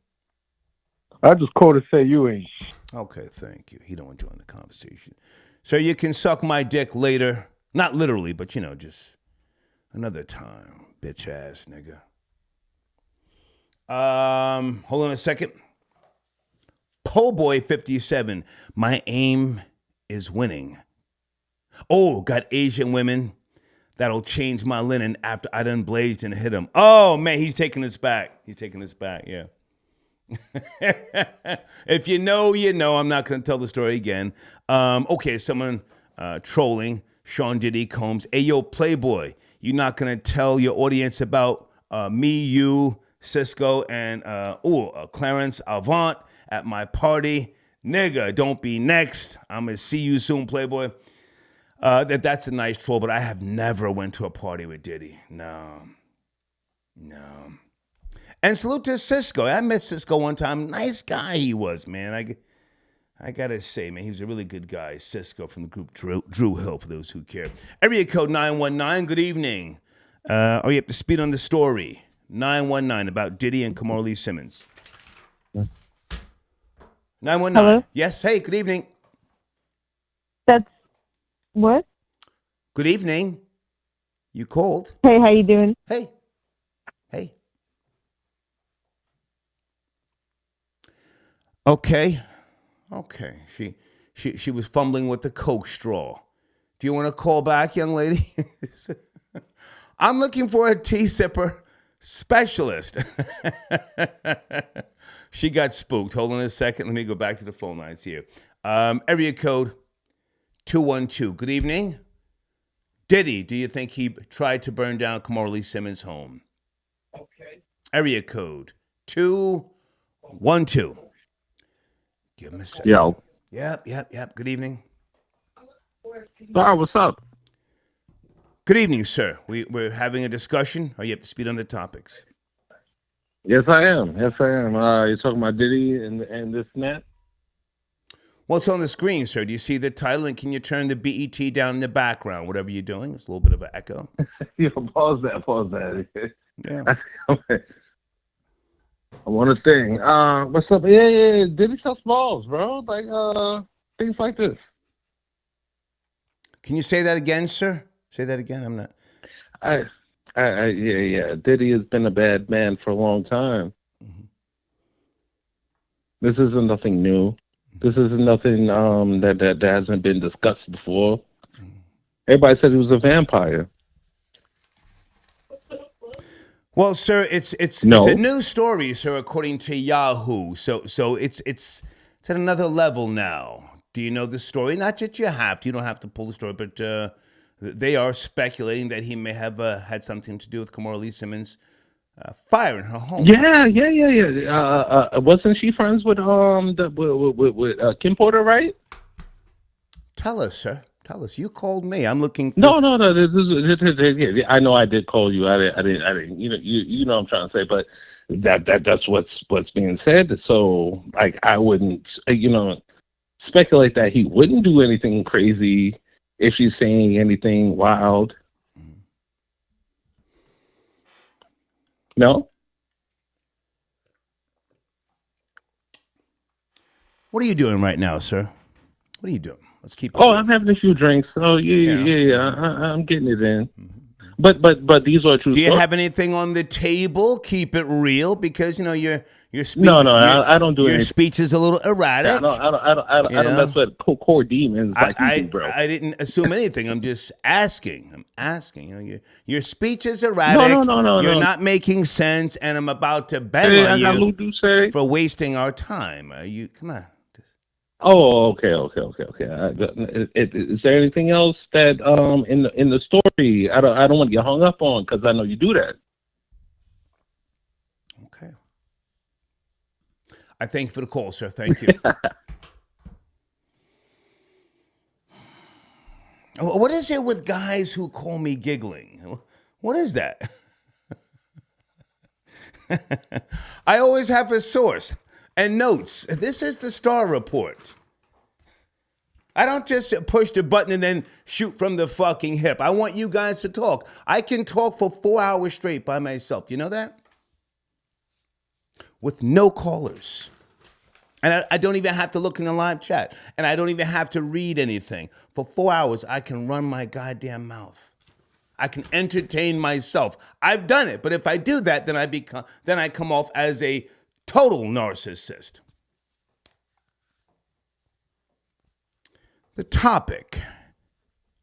I just called to say you ain't. Okay, thank you. He don't join the conversation. So you can suck my dick later. Not literally, but, just another time. Bitch ass nigga. Hold on a second. Po Boy 57. My aim is winning. Oh, got Asian women that'll change my linen after I done blazed and hit him. Oh, man, he's taking this back. He's taking this back, yeah. If you know, you know. I'm not going to tell the story again. Okay, someone trolling Sean Diddy Combs. Hey, yo, Playboy, you're not going to tell your audience about me, you, Cisco, and Clarence Avant at my party. Nigga, don't be next. I'm going to see you soon, Playboy. That's a nice troll, but I have never went to a party with Diddy. No. And salute to Cisco. I met Cisco one time. Nice guy he was, man. I gotta say, man, he was a really good guy. Cisco from the group Drew Hill, for those who care. Area code 919, good evening. Are you up to speed on the story? 919 about Diddy and Kimora Lee Simmons. 919. Hello? Yes, hey, good evening. That's what? Good evening. You called. Hey, how you doing? Hey. Okay. She was fumbling with the Coke straw. Do you want to call back, young lady? I'm looking for a tea sipper specialist. She got spooked. Hold on a second. Let me go back to the phone lines here. Area code 212. Good evening. Diddy, do you think he tried to burn down Kamora Lee Simmons' home? Okay. Area code 212. Give him a second. Yo. Yep. Good evening. Sorry, what's up? Good evening, sir. We're having a discussion. Are you up to speed on the topics? Yes, I am. You're talking about Diddy and this and that? Well, it's on the screen, sir. Do you see the title? And can you turn the BET down in the background, whatever you're doing? It's a little bit of an echo. Yo, pause that. Yeah. I want to thing. What's up? Yeah. Diddy sells balls, bro. Like, things like this. Can you say that again, sir? Say that again. I'm not. Yeah. Diddy has been a bad man for a long time. Mm-hmm. This isn't nothing new. This isn't nothing that hasn't been discussed before. Mm-hmm. Everybody said he was a vampire. Well, sir, it's a new story, sir, according to Yahoo. So it's at another level now. Do you know the story? Not that you have to. You don't have to pull the story, but they are speculating that he may have had something to do with Kimora Lee Simmons fire in her home. Yeah. Wasn't she friends with Kim Porter, right? Tell us, sir. Tell us. You called me. I'm looking. No. I know I did call you. I didn't. You know what I'm trying to say, but that's what's being said. So like I wouldn't speculate that he wouldn't do anything crazy if she's saying anything wild. No. What are you doing right now, sir? What are you doing? Let's keep. I'm having a few drinks. Oh yeah. I'm getting it in. Mm-hmm. But these are true. Do you have anything on the table? Keep it real, because your speech. No, I don't do anything. Your speech is a little erratic. I don't mess with core demons like you do, bro. I didn't assume anything. I'm just asking. I'm asking. Your speech is erratic. No. You're not making sense, and I'm about to bang on you for wasting our time. Come on. Oh, okay. Is there anything else that in the story I don't want to get hung up on, because I know you do that. Okay. I thank you for the call, sir. Thank you. What is it with guys who call me giggling? What is that? I always have a source and notes. This is the Star Report. I don't just push the button and then shoot from the fucking hip. I want you guys to talk. I can talk for 4 hours straight by myself. You know that? With no callers. And I don't even have to look in the live chat. And I don't even have to read anything. For 4 hours, I can run my goddamn mouth. I can entertain myself. I've done it. But if I do that, then I come off as a total narcissist. The topic,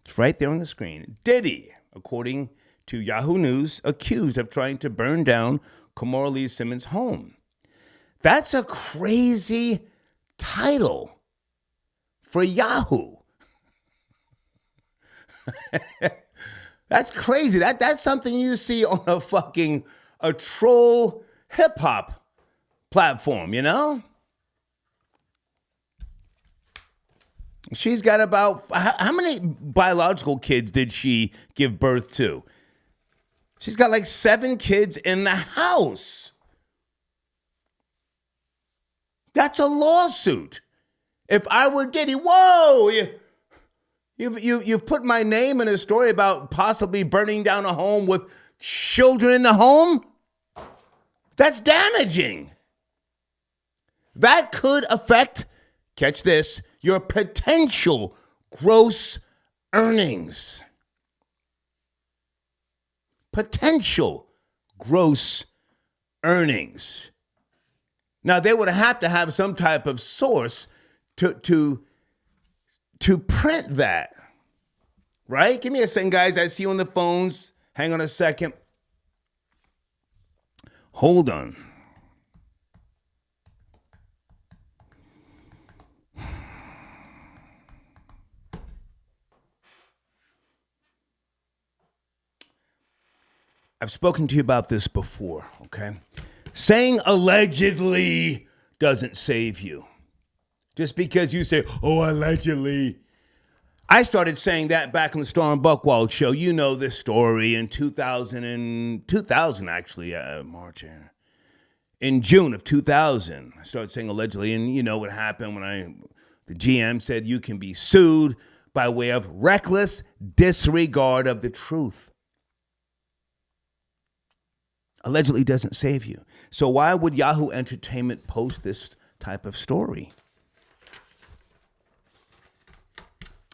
it's right there on the screen. Diddy according to Yahoo News, accused of trying to burn down Kimora Lee Simmons' home. That's a crazy title for Yahoo. That's crazy. That's something you see on a troll hip hop platform, you know? She's got about, how many biological kids did she give birth to? She's got like 7 kids in the house. That's a lawsuit. If I were Diddy, whoa, you've put my name in a story about possibly burning down a home with children in the home? That's damaging. That could affect, catch this, your potential gross earnings. Potential gross earnings. Now, they would have to have some type of source to print that, right? Give me a second, guys. I see you on the phones. Hang on a second. Hold on. I've spoken to you about this before, okay? Saying allegedly doesn't save you. Just because you say, oh, allegedly. I started saying that back on the Star and Buckwild show. You know this story in 2000 actually, March. In June of 2000, I started saying allegedly, and you know what happened when the GM said you can be sued by way of reckless disregard of the truth. Allegedly doesn't save you. So why would Yahoo Entertainment post this type of story?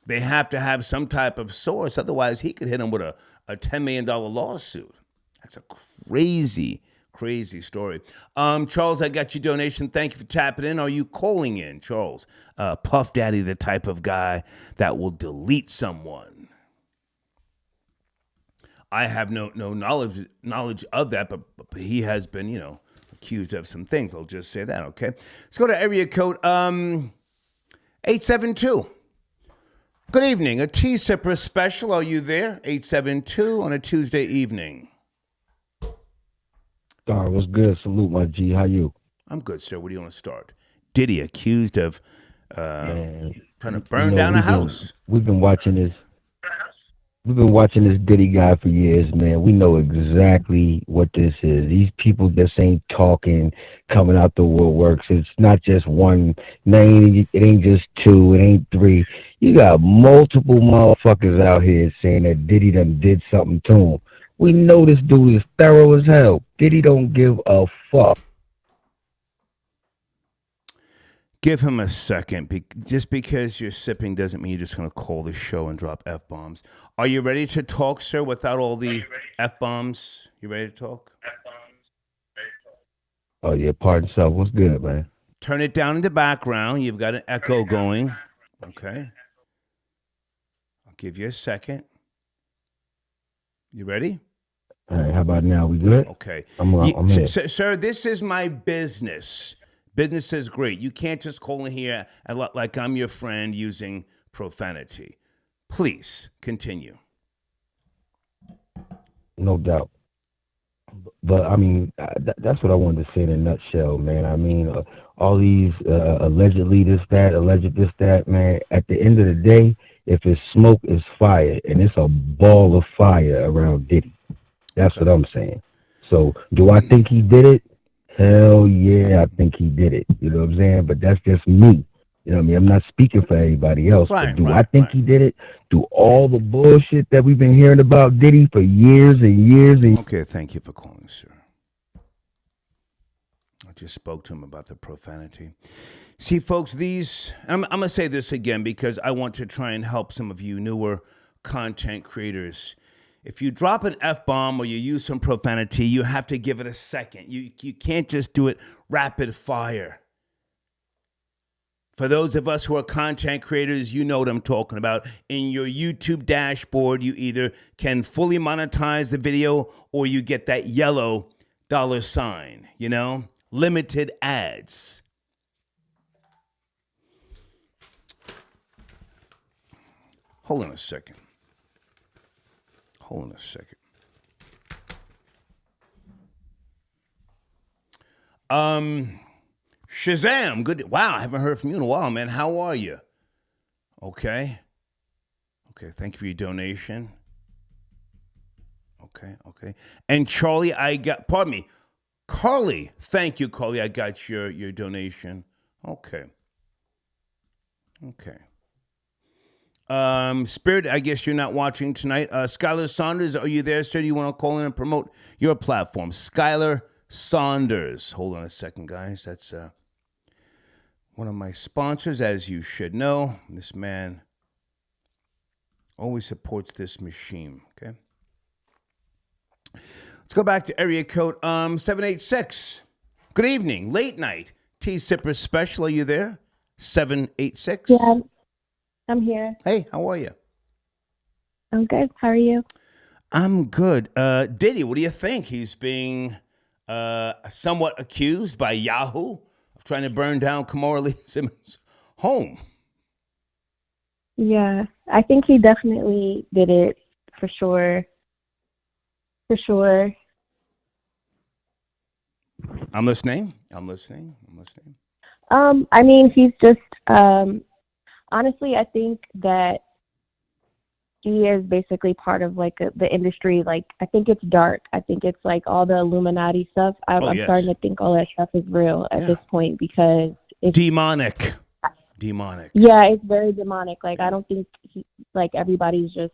They have to have some type of source. Otherwise, he could hit him with a $10 million lawsuit. That's a crazy, crazy story. Charles, I got your donation. Thank you for tapping in. Are you calling in, Charles? Puff Daddy, the type of guy that will delete someone. I have no knowledge of that, but he has been, accused of some things. I'll just say that, okay? Let's go to area code 872. Good evening. A tea sipper special. Are you there? 872 on a Tuesday evening. Star, what's good? Salute, my G. How you? I'm good, sir. Where do you want to start? Diddy accused of trying to burn down a house. We've been watching this. We've been watching this Diddy guy for years, man. We know exactly what this is. These people just ain't talking, coming out the woodworks. It's not just one name. It ain't just 2. It ain't 3. You got multiple motherfuckers out here saying that Diddy done did something to him. We know this dude is thorough as hell. Diddy don't give a fuck. Give him a second. Just because you're sipping doesn't mean you're just going to call the show and drop F-bombs. Are you ready to talk, sir, without all the F-bombs? You ready to talk? Oh, yeah, pardon self. What's good, man? Turn it down in the background. You've got an echo going. Okay. I'll give you a second. You ready? All right, how about now? We good? Okay. I'm here. Sir, this is my business. Business is great. You can't just call in here like I'm your friend using profanity. Please continue. No doubt. But, I mean, that's what I wanted to say in a nutshell, man. I mean, all these allegedly this, that, alleged this, that, man, at the end of the day, if it's smoke, it's fire. And it's a ball of fire around Diddy. That's what I'm saying. So, do I think he did it? Hell yeah, I think he did it. You know what I'm saying? But that's just me. You know what I mean? I'm not speaking for everybody else. Right, but do right, I think right. he did it? Do all the bullshit that we've been hearing about Diddy for years and years and Okay, thank you for calling, sir. I just spoke to him about the profanity. See, folks, I'm going to say this again because I want to try and help some of you newer content creators. If you drop an F-bomb or you use some profanity, you have to give it a second. You can't just do it rapid fire. For those of us who are content creators, you know what I'm talking about. In your YouTube dashboard, you either can fully monetize the video or you get that yellow $sign, limited ads. Hold on a second. Shazam, good. Wow, I haven't heard from you in a while, man. How are you? Okay, thank you for your donation. Okay. And Charlie, Carly, thank you, Carly. I got your donation. Okay. Spirit, I guess you're not watching tonight. Skylar Saunders, are you there, sir? Do you want to call in and promote your platform? Skylar Saunders. Hold on a second, guys. That's one of my sponsors, as you should know. This man always supports this machine, okay? Let's go back to area code 786. Good evening. Late night. Tea Sipper Special. Are you there? 786. Yeah, I'm here. Hey, how are you? I'm good. How are you? I'm good. Diddy, what do you think? He's being somewhat accused by Yahoo of trying to burn down Kimora Lee Simmons' home. Yeah, I think he definitely did it for sure. For sure. I'm listening. I mean, he's just, honestly, I think that he is basically part of like the industry. Like, I think it's dark. I think it's like all the Illuminati stuff. I'm yes. starting to think all that stuff is real at this point because it's demonic. Yeah, it's very demonic. Like, I don't think everybody's just,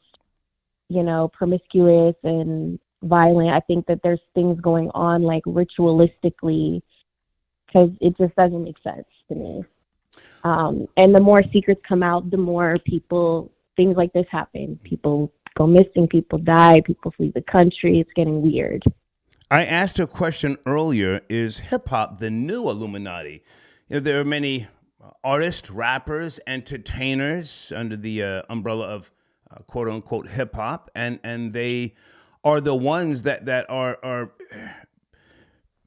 promiscuous and violent. I think that there's things going on like ritualistically because it just doesn't make sense to me. And the more secrets come out, the more things like this happen. People go missing, people die, people flee the country. It's getting weird. I asked a question earlier, is hip-hop the new Illuminati? There are many artists, rappers, entertainers under the umbrella of quote-unquote hip-hop, and they are the ones that are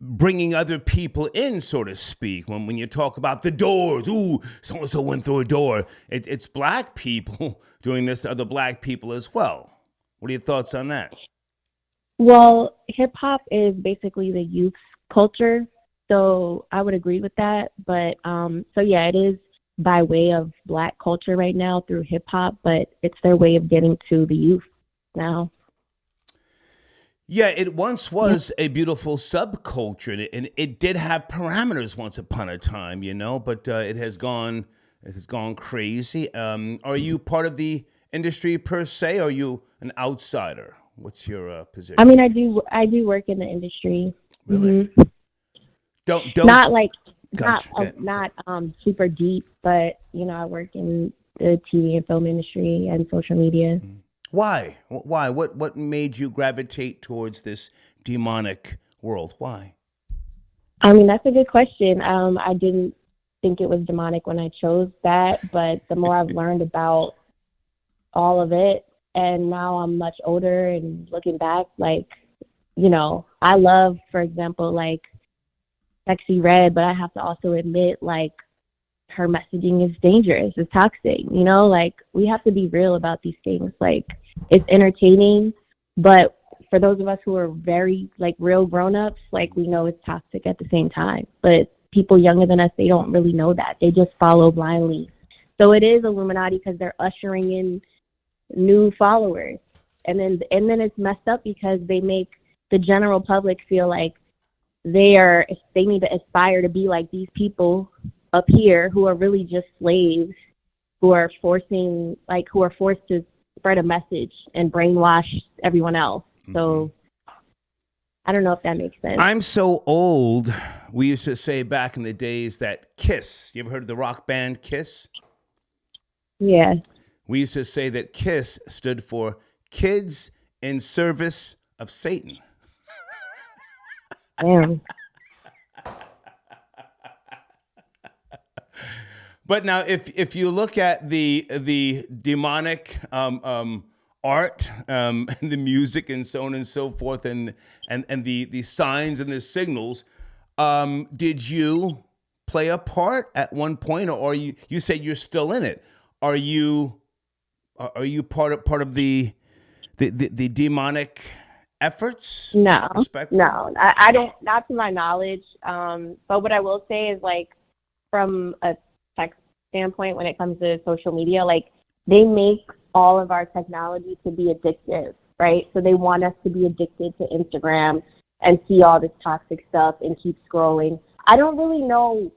bringing other people in, so to speak. When you talk about the doors, ooh, so-and-so went through a door. It's black people doing this to other black people as well. What are your thoughts on that? Well, hip-hop is basically the youth culture, so I would agree with that. But, so yeah, it is by way of black culture right now through hip-hop, but it's their way of getting to the youth now. Yeah, it once was a beautiful subculture, and it did have parameters once upon a time, but it has gone crazy. Are you part of the industry per se, or are you an outsider? What's your position? I mean, I do work in the industry. Really? Mm-hmm. Don't not super deep, but I work in the TV and film industry and social media. Mm-hmm. Why? What made you gravitate towards this demonic world? Why? I mean, that's a good question. I didn't think it was demonic when I chose that, but the more I've learned about all of it, and now I'm much older and looking back, I love, for example, Sexy Red, but I have to also admit, her messaging is dangerous, it's toxic, we have to be real about these things. It's entertaining, but for those of us who are very, real grown-ups, we know it's toxic at the same time. But people younger than us, they don't really know that. They just follow blindly. So it is Illuminati because they're ushering in new followers. And then it's messed up because they make the general public feel like they need to aspire to be like these people up here who are really just slaves, who are forced to spread a message and brainwash everyone else. Mm-hmm. So I don't know if that makes sense. I'm so old. We used to say back in the days that KISS, you ever heard of the rock band KISS? Yeah. We used to say that KISS stood for Kids in Service of Satan. Damn. But now, if you look at the demonic art and the music and so on and so forth, and the signs and the signals, did you play a part at one point, or are you said you're still in it? Are you part of the demonic efforts? No, no, I don't, not to my knowledge. But what I will say is, like, from a tech standpoint, when it comes to social media, like, they make all of our technology to be addictive, right? So they want us to be addicted to Instagram and see all this toxic stuff and keep scrolling. I don't really know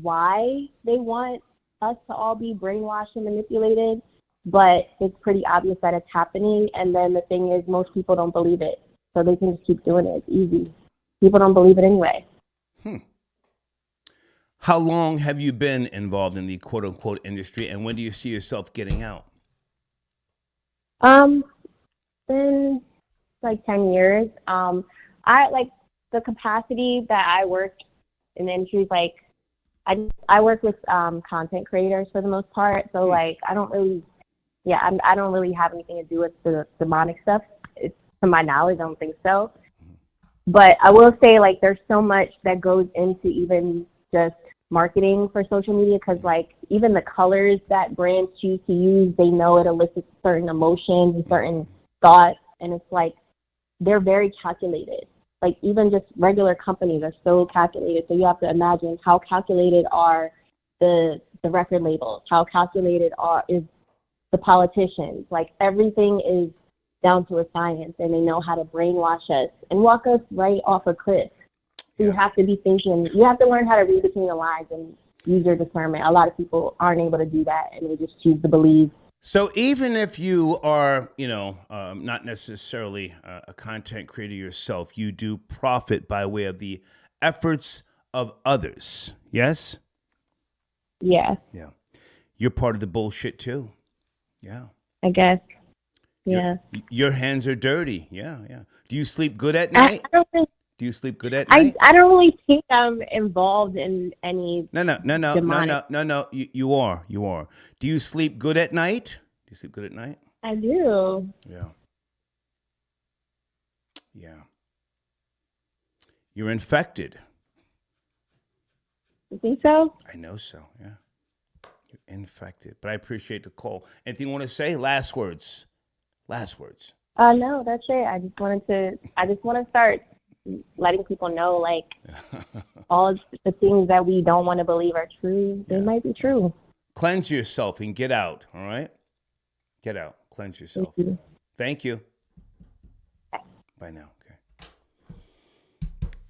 why they want us to all be brainwashed and manipulated, but it's pretty obvious that it's happening. And then the thing is, most people don't believe it, so they can just keep doing it. It's easy. People don't believe it anyway. How long have you been involved in the quote-unquote industry, and when do you see yourself getting out? Been like 10 years. I like the capacity that I work in the industry is like, I work with content creators for the most part. So like, I don't really have anything to do with the demonic stuff. It's, to my knowledge, I don't think so. But I will say, like, there's so much that goes into even just marketing for social media, because like even the colors that brands choose to use, they know it elicits certain emotions and certain thoughts, and it's like they're very calculated. Like even just regular companies are so calculated. So you have to imagine how calculated are the record labels, how calculated is the politicians. Like everything is down to a science, and they know how to brainwash us and walk us right off a cliff. So you have to be thinking, you have to learn how to read between the lines and use your discernment. A lot of people aren't able to do that, and they just choose to believe. So even if you are, not necessarily a content creator yourself, you do profit by way of the efforts of others, yes? Yeah. Yeah. You're part of the bullshit too. Yeah. I guess. Yeah. Your hands are dirty. Yeah, yeah. Do you sleep good at night? I don't think. Do you sleep good at night? I don't really think I'm involved in any. No. You are. Do you sleep good at night? Do you sleep good at night? I do. Yeah. Yeah. You're infected. You think so? I know so. Yeah. You're infected. But I appreciate the call. Anything you want to say? Last words. No, that's it. I just want to start letting people know, like, all the things that we don't want to believe are true, they might be true. Cleanse yourself and get out, all right? Get out. Cleanse yourself. Thank you. Bye now. Okay.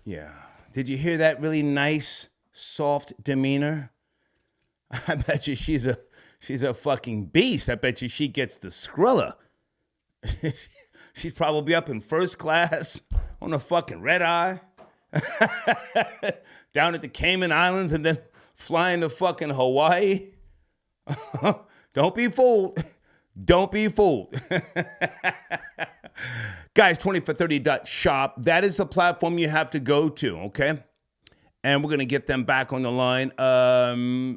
Yeah. Did you hear that really nice, soft demeanor? I bet you she's a fucking beast. I bet you she gets the Skrilla. She's probably up in first class on a fucking red eye down at the Cayman Islands and then flying to fucking Hawaii. Don't be fooled. Guys, 20for30.shop. That is the platform you have to go to, okay? And we're going to get them back on the line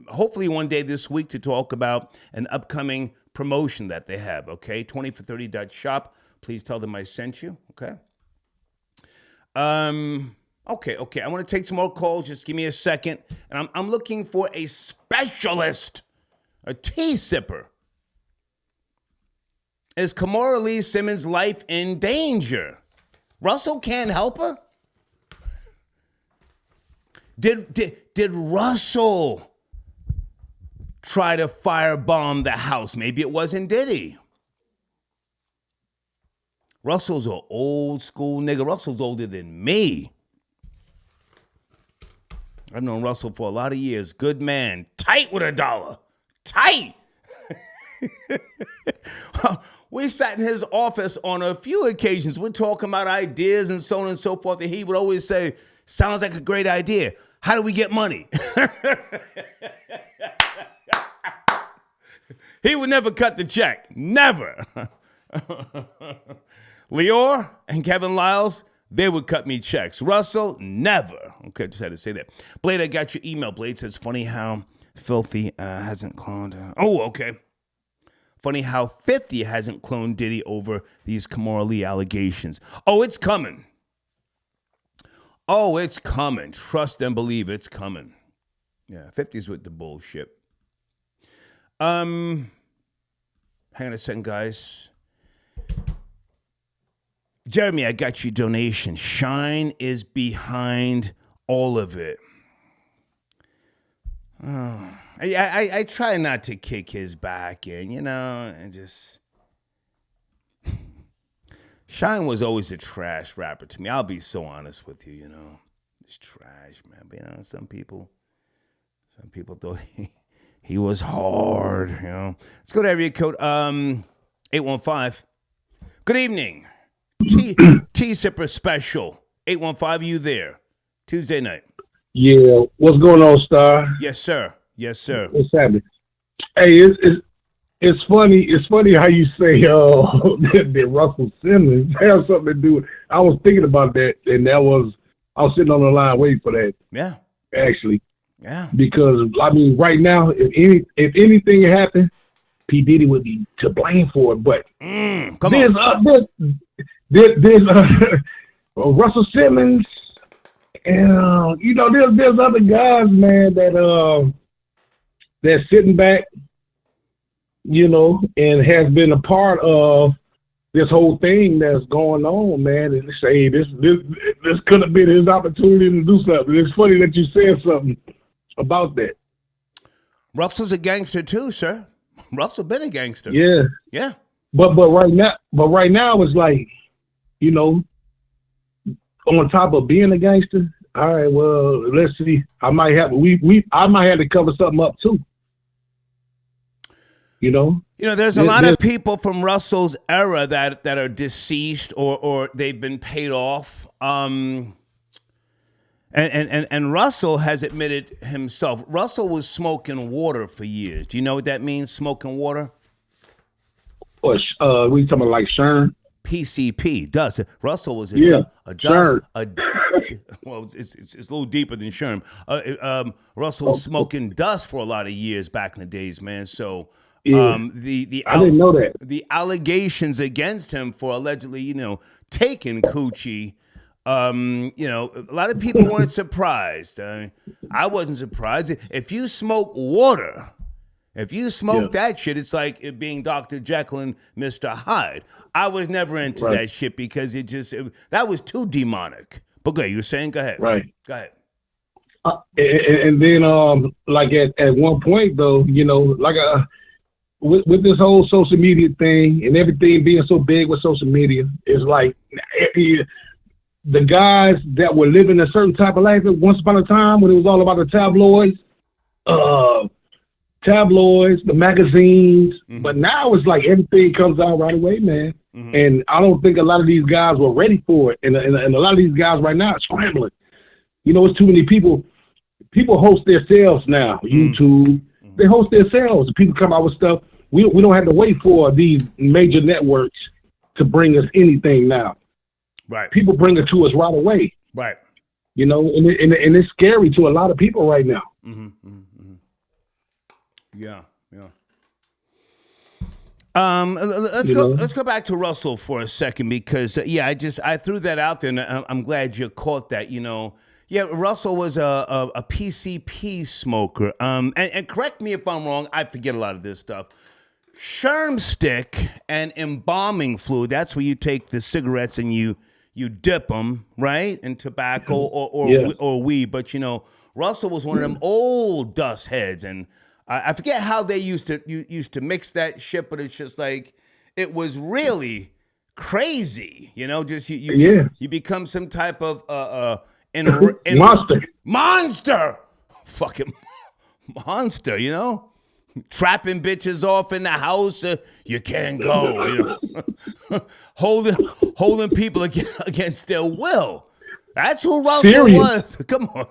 hopefully one day this week to talk about an upcoming promotion that they have, okay? 20for30.shop. Please tell them I sent you, okay? Okay. I want to take some more calls. Just give me a second. And I'm looking for a specialist, a tea sipper. Is Kimora Lee Simmons' life in danger? Russell can't help her? Did Russell try to firebomb the house? Maybe it wasn't Diddy. Russell's an old school nigga. Russell's older than me. I've known Russell for a lot of years. Good man. Tight with a dollar. Tight. We sat in his office on a few occasions. We're talking about ideas and so on and so forth. And he would always say, sounds like a great idea. How do we get money? He would never cut the check. Never. Lior and Kevin Lyles, they would cut me checks. Russell, never. Okay, just had to say that. Blade, I got your email. Blade says, funny how Filthy hasn't cloned. Okay. Funny how 50 hasn't cloned Diddy over these Kimora Lee allegations. Oh, it's coming. Oh, it's coming. Trust and believe it's coming. Yeah, 50's with the bullshit. Hang on a second, guys. Jeremy, I got your donation. Shine is behind all of it. Oh, I try not to kick his back in, and just... Shine was always a trash rapper to me. I'll be so honest with you, It's trash, man. But, some people thought he was hard, Let's go to area code 815. Good evening. T Sipper Special. 815, you there? Tuesday night. Yeah, what's going on, Star? Yes, sir. Yes, sir. What's happening? Hey, it's funny. It's funny how you say that Russell Simmons has something to do with. I was thinking about that, and I was sitting on the line waiting for that. Yeah. Actually. Yeah. Because right now, if anything happened, P. Diddy would be to blame for it. But there's Russell Simmons. And there's other guys, man, that's sitting back, and has been a part of this whole thing that's going on, man. And say this could have been his opportunity to do something. It's funny that you said something about that. Russell's a gangster too, sir. Russell been a gangster. Yeah, yeah. But right now it's like, on top of being a gangster, all right. Well, let's see. I might have to cover something up too. There's a lot of people from Russell's era that are deceased or they've been paid off. And Russell has admitted himself. Russell was smoking water for years. Do you know what that means? Smoking water. We talking about like Sherm? PCP does. Russell was a Sherm. Well, it's a little deeper than Sherm. Russell was smoking dust for a lot of years back in the days, man. So I didn't know that. The allegations against him for allegedly, taking coochie, a lot of people weren't surprised. I wasn't surprised. If you smoke water, that shit, it's like it being Dr. Jekyll and Mr. Hyde. I was never into that shit because that was too demonic. But go ahead, you were saying? Go ahead. Right. Go ahead. And then, like at one point though, with this whole social media thing and everything being so big with social media, it's like the guys that were living a certain type of life once upon a time when it was all about the tabloids, the magazines, but now it's like everything comes out right away, man. Mm-hmm. And I don't think a lot of these guys were ready for it. And a lot of these guys right now are scrambling. It's too many people. People host themselves now. YouTube, they host themselves. People come out with stuff. We don't have to wait for these major networks to bring us anything now. Right. People bring it to us right away. Right. And it's scary to a lot of people right now. Mm-hmm. Mm-hmm. Yeah. Let's go back to Russell for a second because I threw that out there and I'm glad you caught that. Russell was a PCP smoker. And correct me if I'm wrong. I forget a lot of this stuff. Sherm stick and embalming fluid. That's where you take the cigarettes and you dip them right in tobacco or weed. But Russell was one of them old dust heads and. I forget how they used to mix that shit, but it's just like it was really crazy, Just you become some type of monster, fucking monster, trapping bitches off in the house. You can't go, holding people against their will. That's who Russell was. Come on,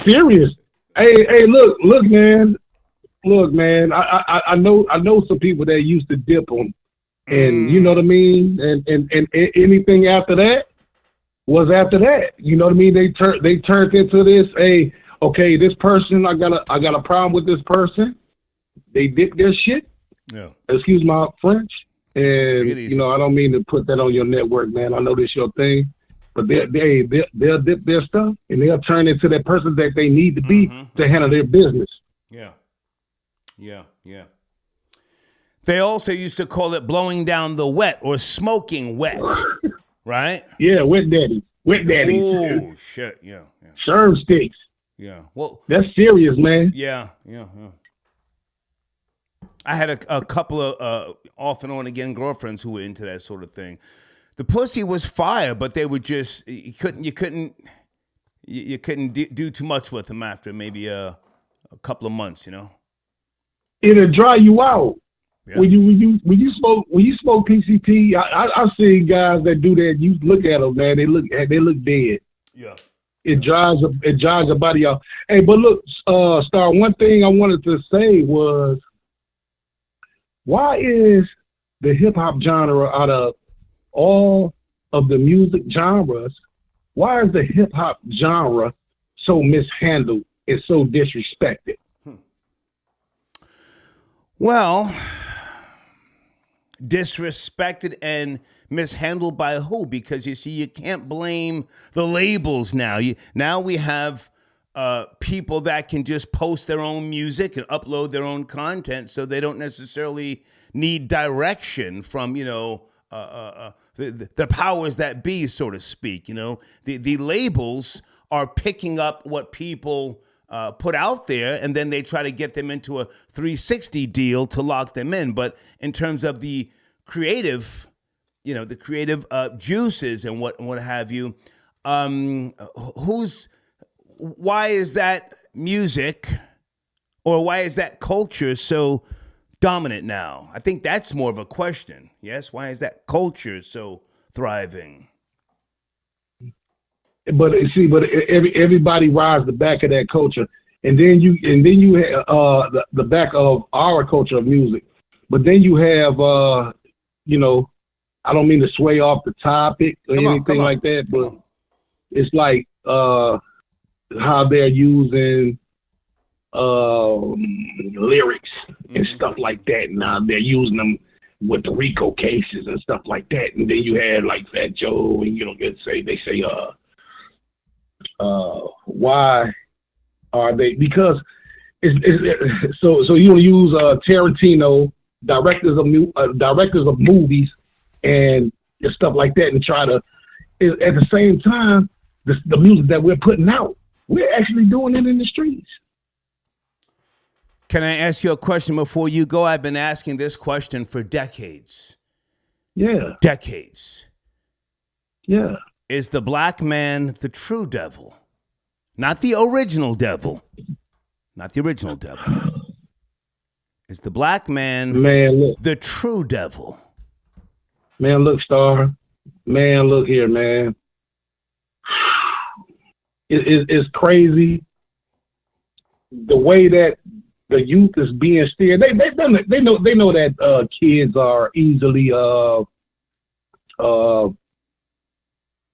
serious. Hey, look, man. I know some people that used to dip them, and you know what I mean. And anything after that was after that. You know what I mean. They turned into this. okay, this person, I got a problem with this person. They did their shit. Yeah. Excuse my French. And easy. I don't mean to put that on your network, man. I know this your thing, but they'll dip their stuff and they'll turn into that person that they need to be to handle their business. Yeah. They also used to call it blowing down the wet or smoking wet, right? Yeah, wet daddy. Oh shit! Yeah. Sherm sticks. Yeah. Well, that's serious, man. Yeah. I had a couple of off and on again girlfriends who were into that sort of thing. The pussy was fire, but they would just you couldn't do too much with them after maybe a couple of months, It'll dry you out. Yeah. When you smoke PCP, I've seen guys that do that. You look at them, man. They look dead. Yeah. It dries the body out. Hey, but look, Star. One thing I wanted to say was, why is the hip hop genre, out of all of the music genres, why is the hip hop genre so mishandled and so disrespected? Well, disrespected and mishandled by who? Because you see, you can't blame the labels now. Now we have people that can just post their own music and upload their own content, so they don't necessarily need direction from the powers that be, so to speak. The labels are picking up what people put out there, and then they try to get them into a 360 deal to lock them in. But in terms of the creative, juices and what have you, why is that music or why is that culture so dominant now? I think that's more of a question. Yes, why is that culture so thriving? But everybody rides the back of that culture, and then you have the back of our culture of music. But then you have I don't mean to sway off the topic or anything like that, but it's like how they're using lyrics and stuff like that. Now they're using them with the RICO cases and stuff like that, and then you had like Fat Joe, and they say why are they? Because it's so you want to use Tarantino, directors of movies and stuff like that, and try to at the same time the music that we're putting out, we're actually doing it in the streets. Can I ask you a question before you go? I've been asking this question for decades. Yeah. Decades. Yeah. Is the black man the true devil? Not the original devil. Not the original devil. Is the black man the true devil? Man, look, Star. Man, look here, man. It's crazy the way that the youth is being steered. They know that kids are easily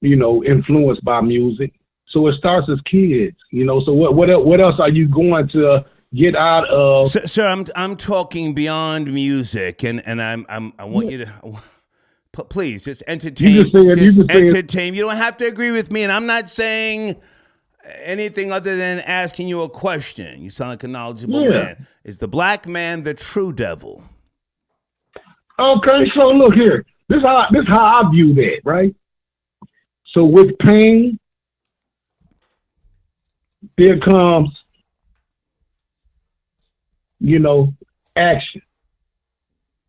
influenced by music. So it starts as kids, So what else are you going to get out of? Sir, I'm talking beyond music, and I want you to please just entertain. Entertain. You don't have to agree with me, and I'm not saying anything other than asking you a question. You sound like a knowledgeable man. Is the black man the true devil? Okay, so look here. This how I view that, right? So with pain, there comes, action.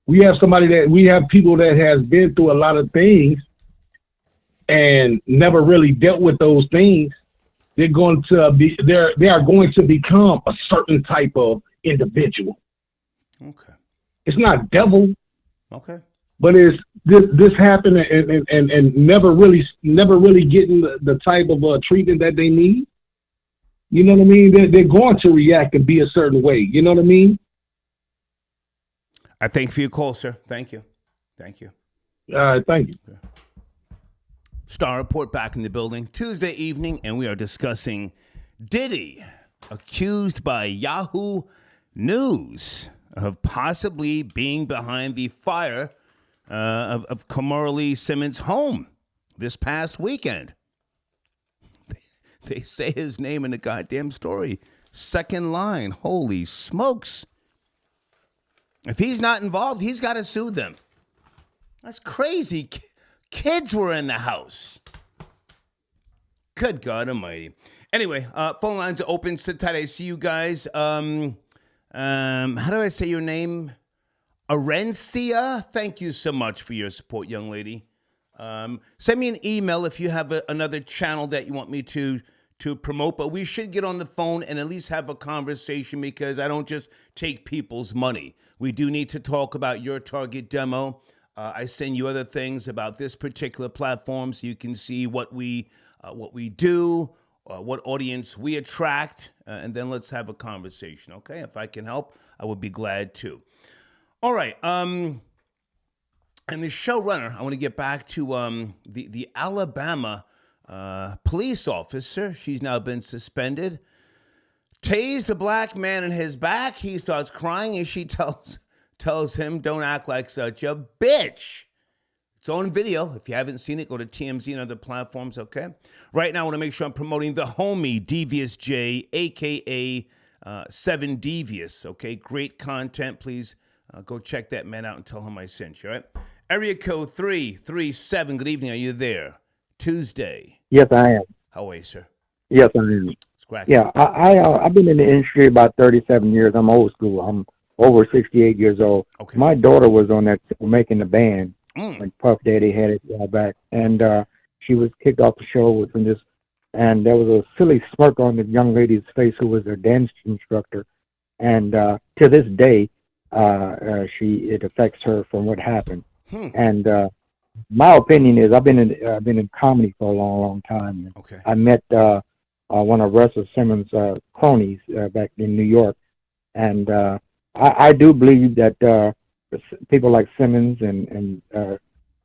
We have people that has been through a lot of things and never really dealt with those things. They are going to become a certain type of individual. Okay. It's not devil. Okay. But it's this happened and never really getting the type of treatment that they need. You know what I mean? They're going to react and be a certain way. You know what I mean? I thank you for your call, sir. Thank you. Thank you. All right, thank you. Star Report back in the building Tuesday evening, and we are discussing Diddy accused by Yahoo News of possibly being behind the fire of Kimora Lee Simmons' home this past weekend. They say his name in the goddamn story. Second line. Holy smokes. If he's not involved, he's got to sue them. That's crazy. Kids were in the house. Good God Almighty. Anyway, phone lines are open. Sit tight. I see you guys. How do I say your name? Arencia. Thank you so much for your support, young lady. Send me an email if you have another channel that you want me to promote. But we should get on the phone and at least have a conversation, because I don't just take people's money. We do need to talk about your target demo. I send you other things about this particular platform so you can see what we do, what audience we attract, and then let's have a conversation, okay? If I can help, I would be glad to. All right. And the showrunner, I want to get back to the Alabama police officer. She's now been suspended. Tased a black man in his back. He starts crying, and she tells him, "Don't act like such a bitch." It's on video. If you haven't seen it, go to TMZ and other platforms, okay? Right now, I want to make sure I'm promoting the homie, Devious J, a.k.a. 7 Devious, okay? Great content. Please go check that man out and tell him I sent you, all right? Area code 337. Good evening. Are you there? Tuesday. Yes, I am. How are you, sir? Yes, I am. Yeah, I've been in the industry about 37 years. I'm old school. I'm over 68 years old. Okay. My daughter was on that show, Making the Band, Mm. when Puff Daddy had it back, and she was kicked off the show from this, and there was a silly smirk on the young lady's face who was her dance instructor, and to this day, it affects her from what happened. And my opinion is, I've been in comedy for a long time. Okay. I met one of Russell Simmons' cronies back in New York, and I do believe that people like Simmons and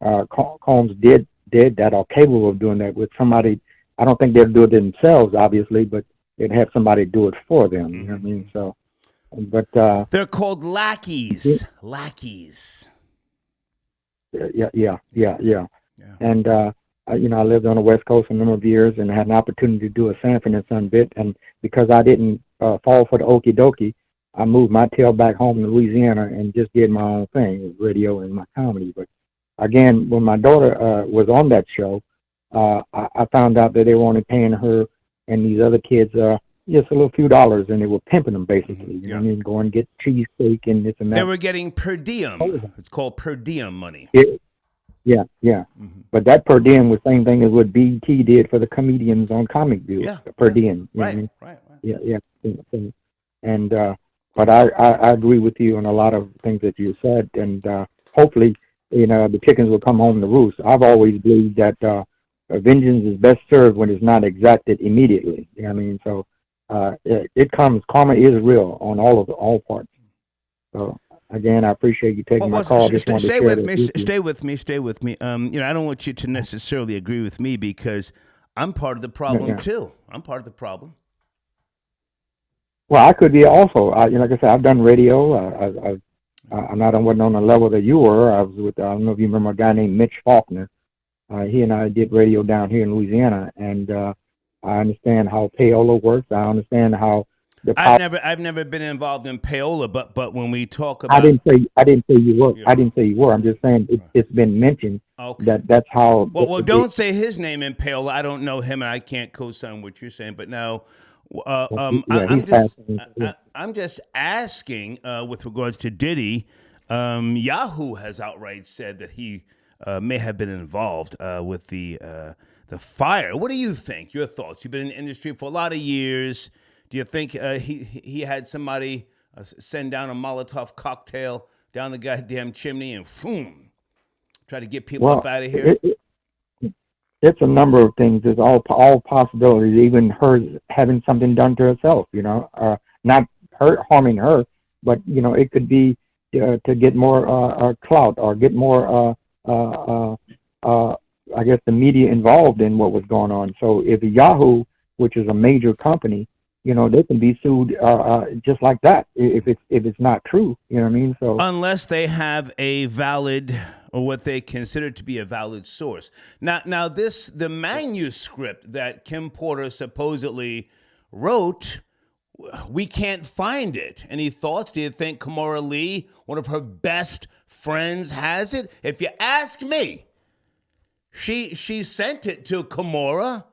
Combs did that, are capable of doing that with somebody. I don't think they'll do it themselves, obviously, but they'd have somebody do it for them. You know what I mean? So, but they're called lackeys. Lackeys. Yeah. And I lived on the West Coast for a number of years and had an opportunity to do a Sanford and Son bit. And because I didn't fall for the okie dokie, I moved my tail back home to Louisiana and just did my own thing with radio and my comedy. But again, when my daughter was on that show, I found out that they were only paying her and these other kids just a little few dollars, and they were pimping them basically. You know what I mean? Go and get cheesesteak and this and that. They were getting per diem. It's called per diem money. Yeah. But that per diem was the same thing as what BET did for the comedians on Comic View. Yeah. Per diem. You know what I mean? Right. Yeah. And but I agree with you on a lot of things that you said, and hopefully, the chickens will come home to roost. I've always believed that vengeance is best served when it's not exacted immediately. You know what I mean? So it comes. Karma is real on all parts. So again, I appreciate you taking my call. Stay with me. I don't want you to necessarily agree with me, because I'm part of the problem too. I'm part of the problem. Well, I could be also. Like I said, I've done radio. Wasn't on the level that you were. I was with. I don't know if you remember a guy named Mitch Faulkner. He and I did radio down here in Louisiana, and I understand how payola works. I understand how the. I've never been involved in payola, but when we talk about, I didn't say you were. Yeah. I didn't say you were. I'm just saying it's been mentioned. Okay. That's how. Well, don't say his name in payola. I don't know him, and I can't co-sign what you're saying. But now. I'm just asking with regards to Diddy. Yahoo has outright said that he may have been involved with the fire. What do you think? Your thoughts? You've been in the industry for a lot of years. Do you think he had somebody send down a Molotov cocktail down the goddamn chimney and boom, try to get people up out of here? It's a number of things. There's all possibilities. Even her having something done to herself. Not harming her, but it could be to get more clout or get more. I guess the media involved in what was going on. So if Yahoo, which is a major company, they can be sued just like that if it's not true. You know what I mean? So unless they have a valid or what they consider to be a valid source. Now the manuscript that Kim Porter supposedly wrote, we can't find it. Any thoughts? Do you think Kimora Lee, one of her best friends, has it? If you ask me, she sent it to Kamora,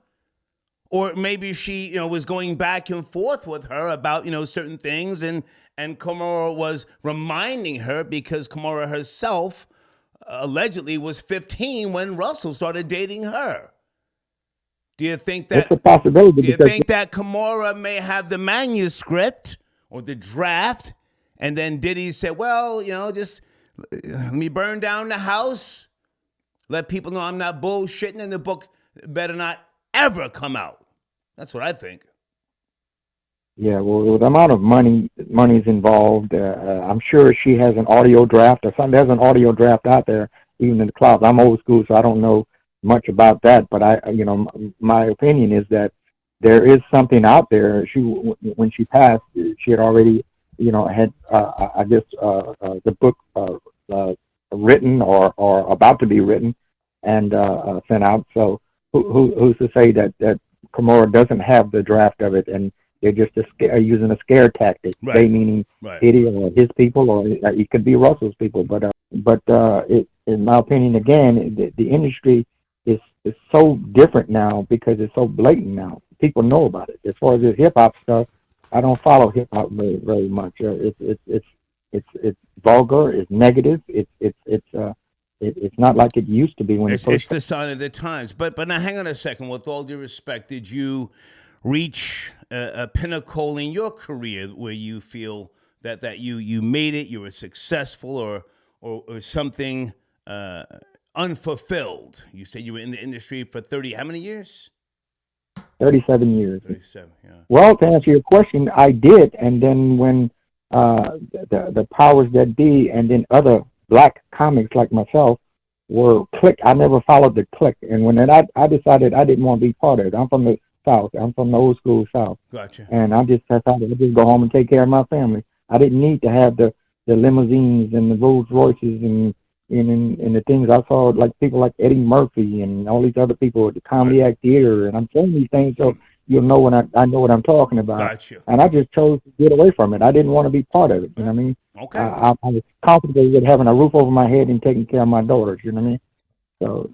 or maybe she was going back and forth with her about certain things, and Kamora was reminding her because Kamora herself allegedly was 15 when Russell started dating her. Do you think that it's a possibility? Do you think that Kamora may have the manuscript or the draft, and then Diddy said, "Well, just let me burn down the house, let people know I'm not bullshitting, and the book better not ever come out." That's what I think. Yeah, well, with the amount of money's involved, I'm sure she has an audio draft or something. There's an audio draft out there, even in the cloud. I'm old school, so I don't know much about that. But my opinion is that there is something out there. When she passed, she had already, had I guess the book written or about to be written and sent out. So who's to say that Kamora doesn't have the draft of it and they're just using a scare tactic? Right. They meaning Diddy or his people, or it could be Russell's people. But in my opinion, again, the industry is so different now because it's so blatant now. People know about it. As far as the hip hop stuff, I don't follow hip hop very much. It's vulgar. It's negative. It's not like it used to be when it's the sign of the times. But now, hang on a second. With all due respect, did you reach a pinnacle in your career where you feel that you made it, you were successful, or something unfulfilled? You said you were in the industry for 30, how many years? 37 years. 37, yeah. Well, to answer your question, I did. And then when the powers that be and then other black comics like myself were click, I never followed the click. And when I decided I didn't want to be part of it. I'm from the South. I'm from the old school South. Gotcha. And I just decided to just go home and take care of my family. I didn't need to have the limousines and the Rolls Royces and the things I saw, like people like Eddie Murphy and all these other people at the Comedy Act Theater. And I'm saying these things so you'll know when I know what I'm talking about. Gotcha. And I just chose to get away from it. I didn't want to be part of it. You know what I mean? Okay. I was comfortable with having a roof over my head and taking care of my daughters. You know what I mean?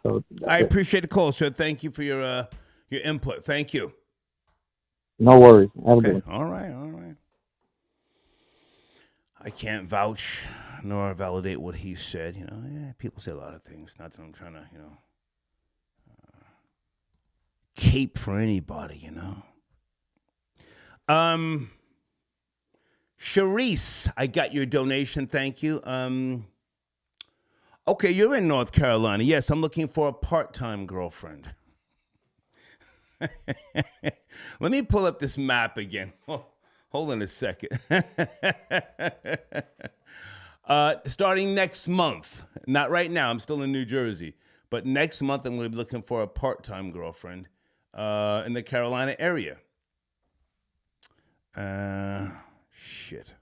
So I appreciate the call, sir. Thank you for your input. Thank you. No worries. Have a good one. All right. I can't vouch nor validate what he said. People say a lot of things. Not that I'm trying to, cape for anybody. Sharice, I got your donation. Thank you. Okay, you're in North Carolina. Yes, I'm looking for a part-time girlfriend. Let me pull up this map again. Hold on a second. Starting next month, not right now, I'm still in New Jersey, but next month I'm going to be looking for a part-time girlfriend in the Carolina area. Shit.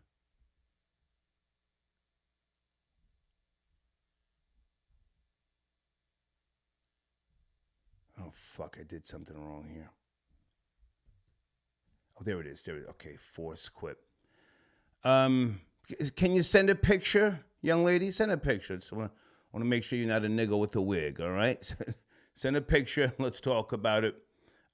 Oh, fuck, I did something wrong here. Oh, there it is. Okay, force quit. Can you send a picture, young lady? Send a picture. I want to make sure you're not a nigga with a wig, all right? Send a picture. Let's talk about it.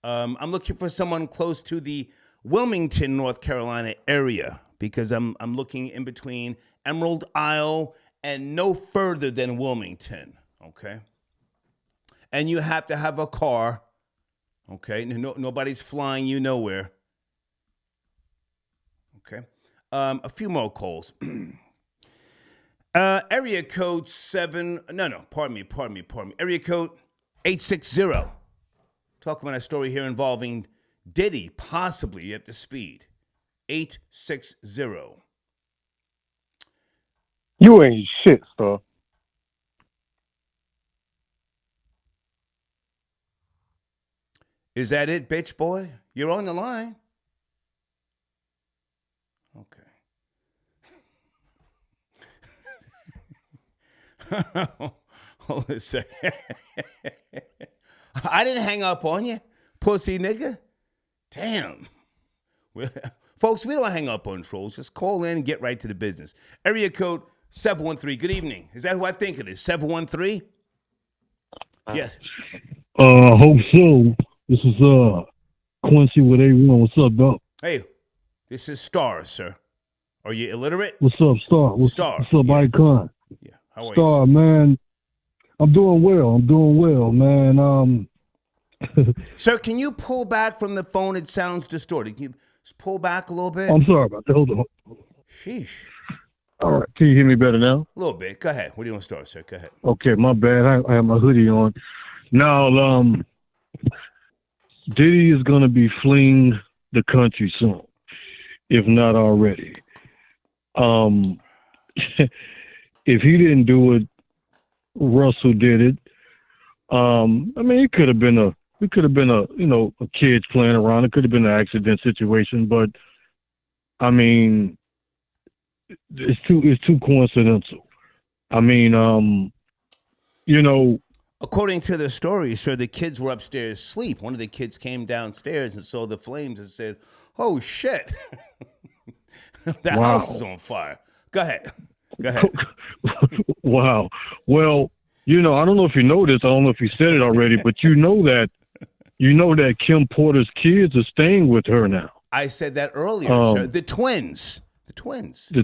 I'm looking for someone close to the Wilmington, North Carolina area because I'm looking in between Emerald Isle and no further than Wilmington, okay? And you have to have a car, okay? Nobody's flying you nowhere. Okay. A few more calls. Area code 860. Talking about a story here involving Diddy, possibly at the speed. 860. You ain't shit, sir. Is that it, bitch boy? You're on the line. Hold on a second. I didn't hang up on you, pussy nigga. Damn. Folks, we don't hang up on trolls. Just call in and get right to the business. Area code 713. Good evening. Is that who I think it is? 713? Yes. Hope so. This is Quincy with A1. What's up, dog? Hey, this is Star, sir. Are you illiterate? What's up, Star? What's up, Yeah. Icon? Yeah. How are Star, you? man. I'm doing well, man. Sir, can you pull back from the phone? It sounds distorted. Can you just pull back a little bit? I'm sorry about that. Hold on. Sheesh. All right. Can you hear me better now? A little bit. Go ahead. Where do you want to start, sir? Go ahead. Okay, my bad. I have my hoodie on. Now, Diddy is going to be fleeing the country soon, if not already. If he didn't do it, Russell did it. I mean, it could have been a kids playing around. It could have been an accident situation, but I mean, it's too coincidental. I mean, According to the story, sir, the kids were upstairs asleep. One of the kids came downstairs and saw the flames and said, "Oh shit, the house is on fire." Go ahead. Wow. Well, I don't know if you know this. I don't know if you said it already, but you know that Kim Porter's kids are staying with her now. I said that earlier, sir. The twins. Yeah.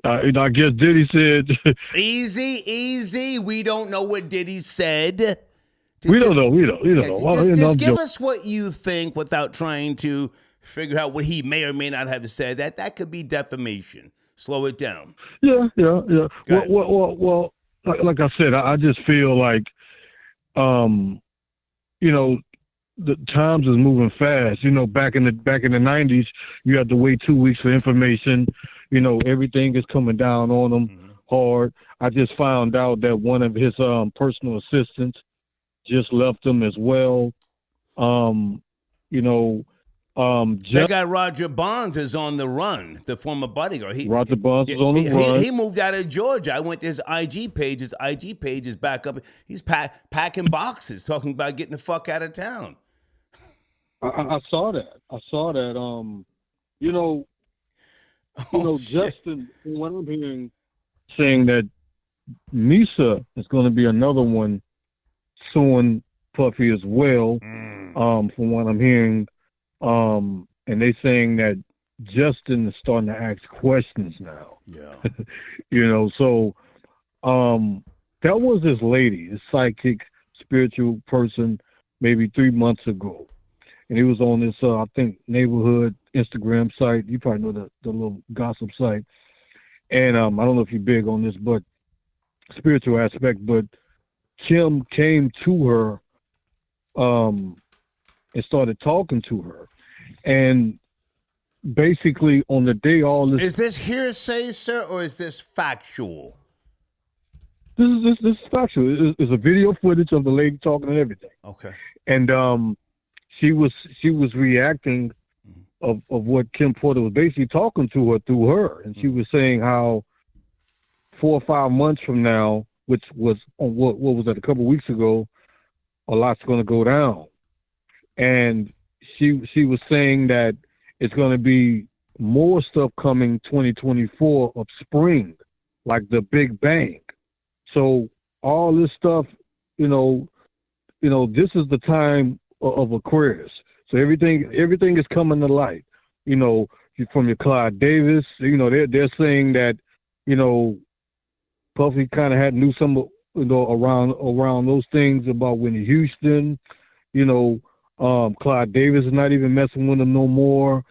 I guess Diddy said. Easy. We don't know what Diddy said. We don't know. Just give us what you think without trying to figure out what he may or may not have said. That could be defamation. Slow it down. Yeah. Well, like I said, I just feel like, the times is moving fast. Back in the 90s, you had to wait 2 weeks for information. Everything is coming down on them hard. I just found out that one of his personal assistants just left him as well. That guy Roger Bonds is on the run, the former bodyguard. Roger Bonds is on the run. He moved out of Georgia. I went to his IG page. His IG page is back up. He's packing boxes, talking about getting the fuck out of town. I saw that. Justin, from what I'm hearing, saying that Misa is going to be another one suing Puffy as well. From what I'm hearing, and they saying that Justin is starting to ask questions now. Yeah. So that was this lady, this psychic, spiritual person, maybe 3 months ago. And he was on this, I think, neighborhood Instagram site. You probably know the little gossip site. And I don't know if you're big on this, but spiritual aspect. But Kim came to her and started talking to her. And basically on the day all this... Is this hearsay, sir, or is this factual? This is factual. It's a video footage of the lady talking and everything. Okay. And she was reacting of what Kim Porter was basically talking to her through her, and she was saying how 4 or 5 months from now, which was what was that, a couple of weeks ago, a lot's going to go down, and she was saying that it's going to be more stuff coming 2024 of spring, like the Big Bang. So all this stuff, this is the time of Aquarius. So everything is coming to light. From your Clyde Davis, they're saying that, Puffy kind of knew some, around those things about Whitney Houston. Clyde Davis is not even messing with him no more.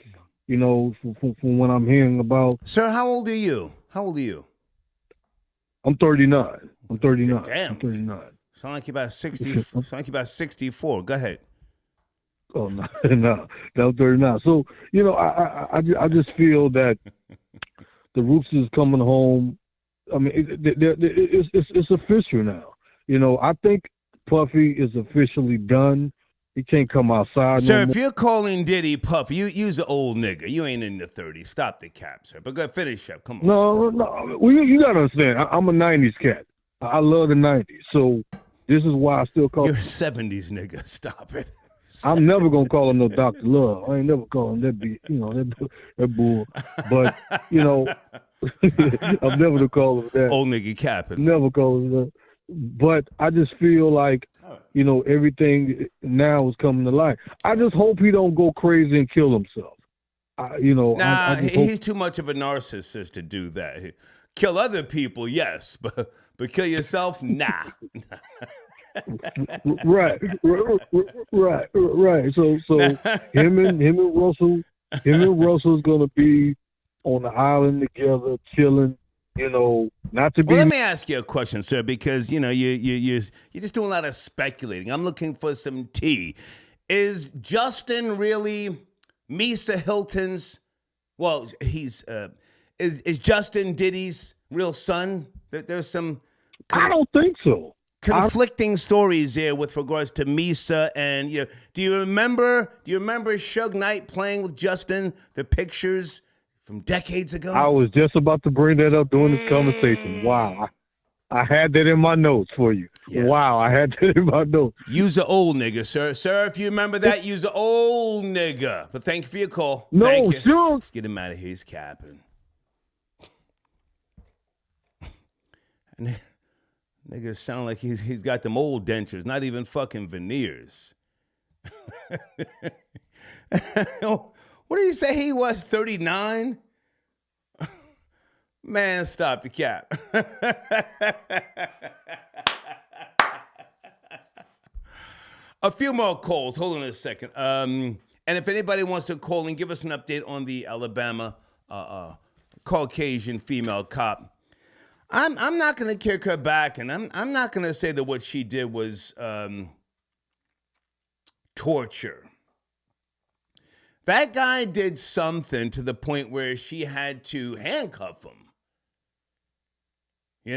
From what I'm hearing about. Sir, how old are you? I'm 39. I'm 39. Damn. I'm 39. Sound like you're about 60. Sound like you're about 64. Go ahead. Oh no, I'm 39. So I just feel that the Roots is coming home. I mean, it's official now. I think Puffy is officially done. He can't come outside. Sir, no if more. you're calling Diddy Puff, you's an old nigga. You ain't in the 30s. Stop the cap, sir. But go finish up. Come on. No. Well, you gotta understand. I'm a '90s cat. I love the '90s. So this is why I still call. You're a '70s nigga. Stop it. I'm never gonna call him no Dr. Love. I ain't never call him that. That bull. But I'm never gonna call him that. Old nigga capping. Never call him that. But I just feel like, everything now is coming to light. I just hope he don't go crazy and kill himself. He's too much of a narcissist to do that. Kill other people, yes, but kill yourself, nah. Right. So him and Russell's gonna be on the island together, chilling. Not to be. Well, let me ask you a question, sir, because you're just doing a lot of speculating. I'm looking for some tea. Is Justin really Misa Hilton's? Well, he's is Justin Diddy's real son? There's some. I don't think so. Conflicting stories there with regards to Misa and Do you remember Suge Knight playing with Justin? The pictures from decades ago. I was just about to bring that up during this conversation. Wow. I had that in my notes for you. Yeah. Wow, I had that in my notes. You's an old nigga, sir. Sir, if you remember that, you's an old nigga. But thank you for your call. No, thank you. sure. Let's get him out of here. He's capping. Niggas sound like he's got them old dentures, not even fucking veneers. What did he say he was, 39? Man, stop the cap. A few more calls. Hold on a second. And if anybody wants to call and give us an update on the Alabama Caucasian female cop, I'm not going to kick her back, and I'm not going to say that what she did was torture. That guy did something to the point where she had to handcuff him.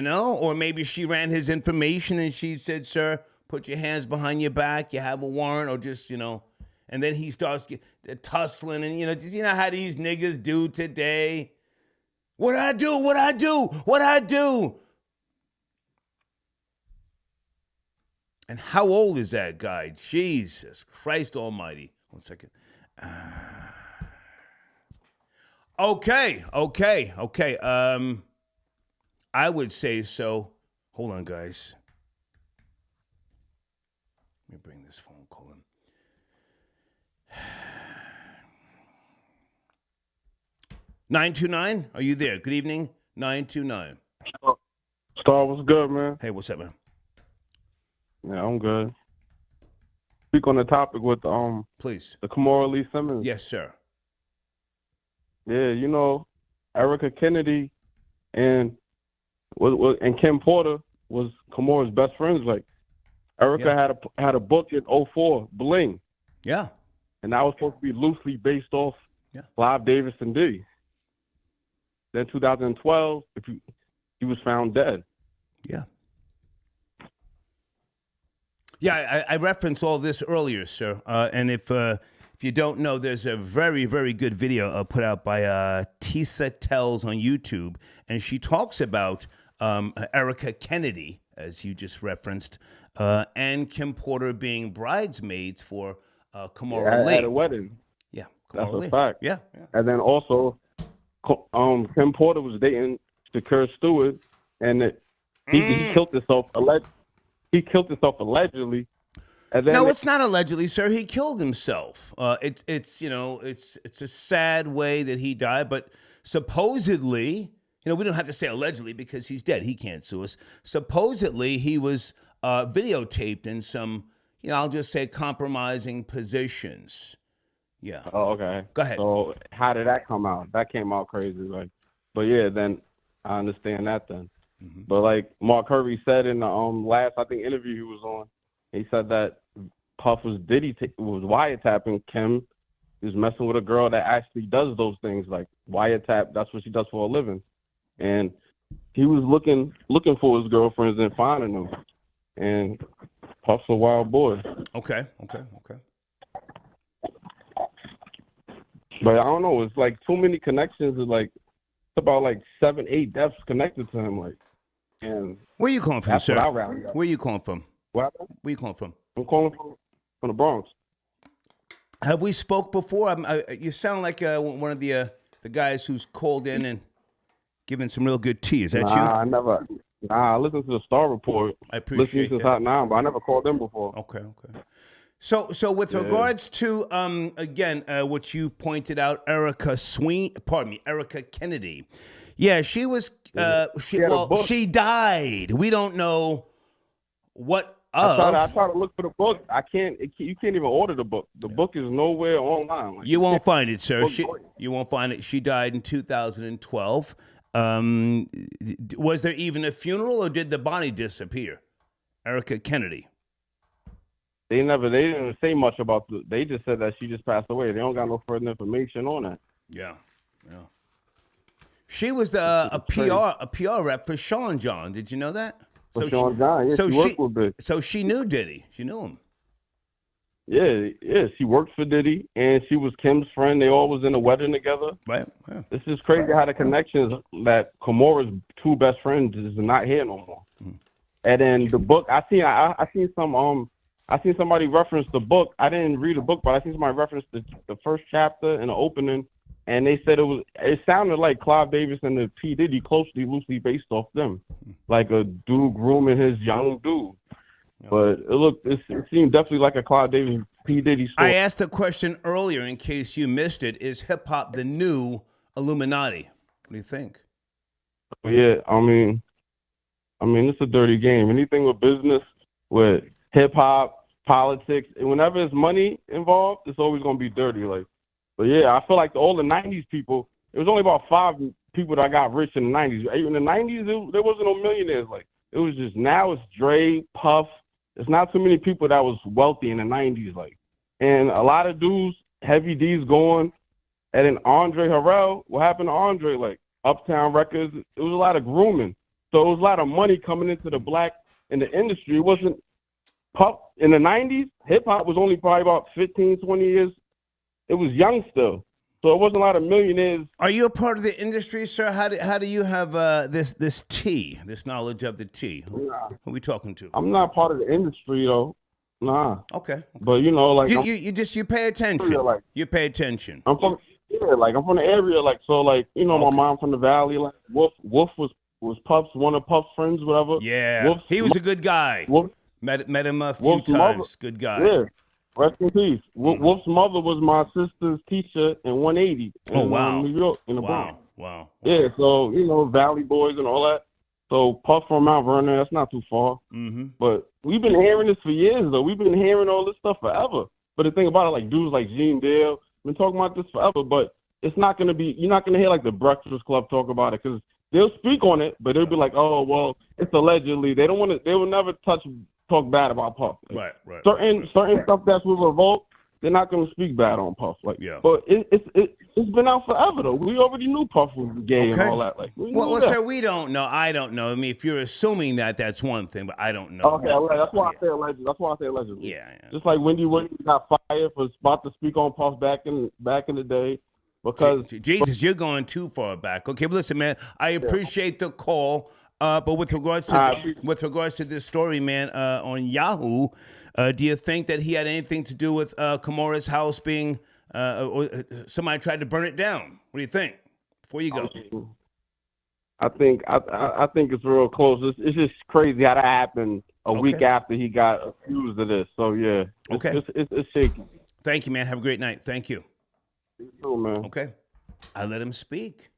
Or maybe she ran his information and she said, sir, put your hands behind your back, you have a warrant, or just, and then he starts tussling and, you know how these niggas do today? What I do? And how old is that guy? Jesus Christ almighty. 1 second. Okay. I would say so. Hold on, guys. Let me bring this phone call in. 929, are you there? Good evening, 929. Star, what's good, man? Hey, what's up, man? Yeah, I'm good. Speak on the topic with please, the Kimora Lee Simmons. Yes, sir. Yeah, Erica Kennedy and Kim Porter was Kamora's best friends. Like Erica had a book in 2004, Bling. Yeah. And that was supposed to be loosely based off Clive Davis and Diddy. Then 2012, he was found dead. Yeah. Yeah, I referenced all this earlier, sir. And if you don't know, there's a very, very good video put out by Tisa Tells on YouTube, and she talks about Erica Kennedy, as you just referenced, and Kim Porter being bridesmaids for Kamora Lee at a wedding. Yeah, that's Lee. a fact. Yeah. And then also, Kim Porter was dating Shakur Stewart, and he killed himself. He killed himself allegedly. And then no, it's not allegedly, sir. He killed himself. It's a sad way that he died, but supposedly, we don't have to say allegedly because he's dead. He can't sue us. Supposedly, he was videotaped in some, I'll just say compromising positions. Yeah. Oh, okay. Go ahead. So how did that come out? That came out crazy, but yeah, then I understand that then. Mm-hmm. But like Mark Hervey said in the last interview he was on, he said that Puff was was wiretapping Kim. He was messing with a girl that actually does those things, like wiretap. That's what she does for a living. And he was looking for his girlfriends and finding them. And Puff's a wild boy. Okay. But I don't know. It's like too many connections. It's like it's about like 7, 8 deaths connected to him. Like, and Where you calling from, that's sir? what I rally up. Where you calling from? What? Where you calling from? I'm calling from the Bronx. Have we spoke before? You sound like one of the guys who's called in and given some real good tea. Is that you? I never. I listen to the Star Report. I appreciate listening to that. Hot Now, but I never called them before. Okay. So with regards to again what you pointed out, Erica Kennedy. Yeah, she was she died. We don't know what of. I try to look for the book. You can't even order the book. The book is nowhere online. Like, you won't find it, sir. You won't find it. She died in 2012. Was there even a funeral, or did the body disappear? Erica Kennedy. They didn't say much about they just said that she just passed away. They don't got no further information on that. Yeah. She was a PR rep for Sean John. Did you know that? Sean John, yeah, she worked with Diddy. So she knew Diddy. She knew him. Yeah, she worked for Diddy, and she was Kim's friend. They all was in a wedding together. Right. Yeah. This is crazy how the connections that Kamora's two best friends is not here no more. Mm-hmm. And then the book, I seen somebody reference the book. I didn't read the book, but I seen somebody reference the first chapter in the opening, and they said it sounded like Clive Davis and the P. Diddy loosely based off them, like a dude grooming his young dude. But it seemed definitely like a Clive Davis P. Diddy story. I asked a question earlier in case you missed it. Is hip hop the new Illuminati? What do you think? Yeah, I mean, it's a dirty game. Anything with business, with hip hop, politics, and whenever there's money involved, it's always gonna be dirty. Like, but yeah, I feel like all the '90s people. It was only about 5 people that got rich in the '90s. In the '90s, there wasn't no millionaires. Like, it was just now it's Dre, Puff. There's not too many people that was wealthy in the '90s. Like, and a lot of dudes, Heavy D's going, and then Andre Harrell. What happened to Andre? Like, Uptown Records. It was a lot of grooming. So it was a lot of money coming into the black in the industry. It wasn't Puff in the '90s. Hip hop was only probably about 15, 20 years. It was young still. So it wasn't a lot of millionaires. Are you a part of the industry, sir? How do you have this tea, this knowledge of the tea? Who are we talking to? I'm not part of the industry though. Nah. Okay. But like you pay attention. Like, you pay attention. I'm from the area. Like, so like my mom from the valley. Like Wolf was Puff's one of Puff's friends, whatever. Yeah. He was a good guy. Met him a few times. Mother, good guy. Yeah. Rest in peace. Wolf's mother was my sister's teacher in 180 in New York, in the Bronx. Wow. Yeah, so, Valley Boys and all that. So Puff from Mount Vernon, that's not too far. Mm-hmm. But we've been hearing this for years, though. We've been hearing all this stuff forever. But the thing about it, like dudes like Gene Dale, been talking about this forever, but it's not going to be, you're not going to hear like the Breakfast Club talk about it because they'll speak on it, but they'll be like, oh, well, it's allegedly. They will never talk bad about Puff. Like, right. Certain stuff that's with Revolt, they're not going to speak bad on Puff. Like, yeah. But it's been out forever though. We already knew Puff was gay and all that. Like, sir, we don't know. I don't know. I mean, if you're assuming that, that's one thing, but I don't know. Okay, that's why I say allegedly. That's why I say allegedly. Yeah. Just like Wendy Williams got fired for about to speak on Puff back in the day. Because Jesus, you're going too far back. Okay, but listen, man, I appreciate the call. But with regards to this story, man, on Yahoo, do you think that he had anything to do with Kamora's house being or somebody tried to burn it down? What do you think? Before you go, I think it's real close. It's just crazy how that happened a week after he got accused of this. So yeah, it's shaky. Thank you, man. Have a great night. Thank you. You too, man. Okay, I let him speak.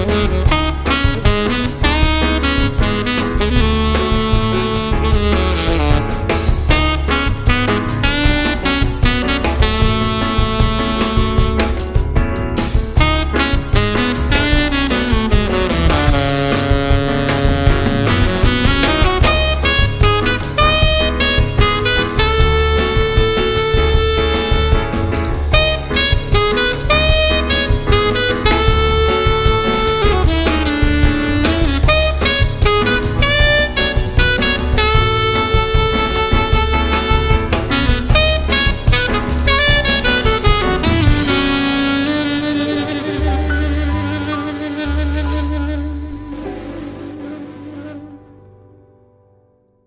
Peace.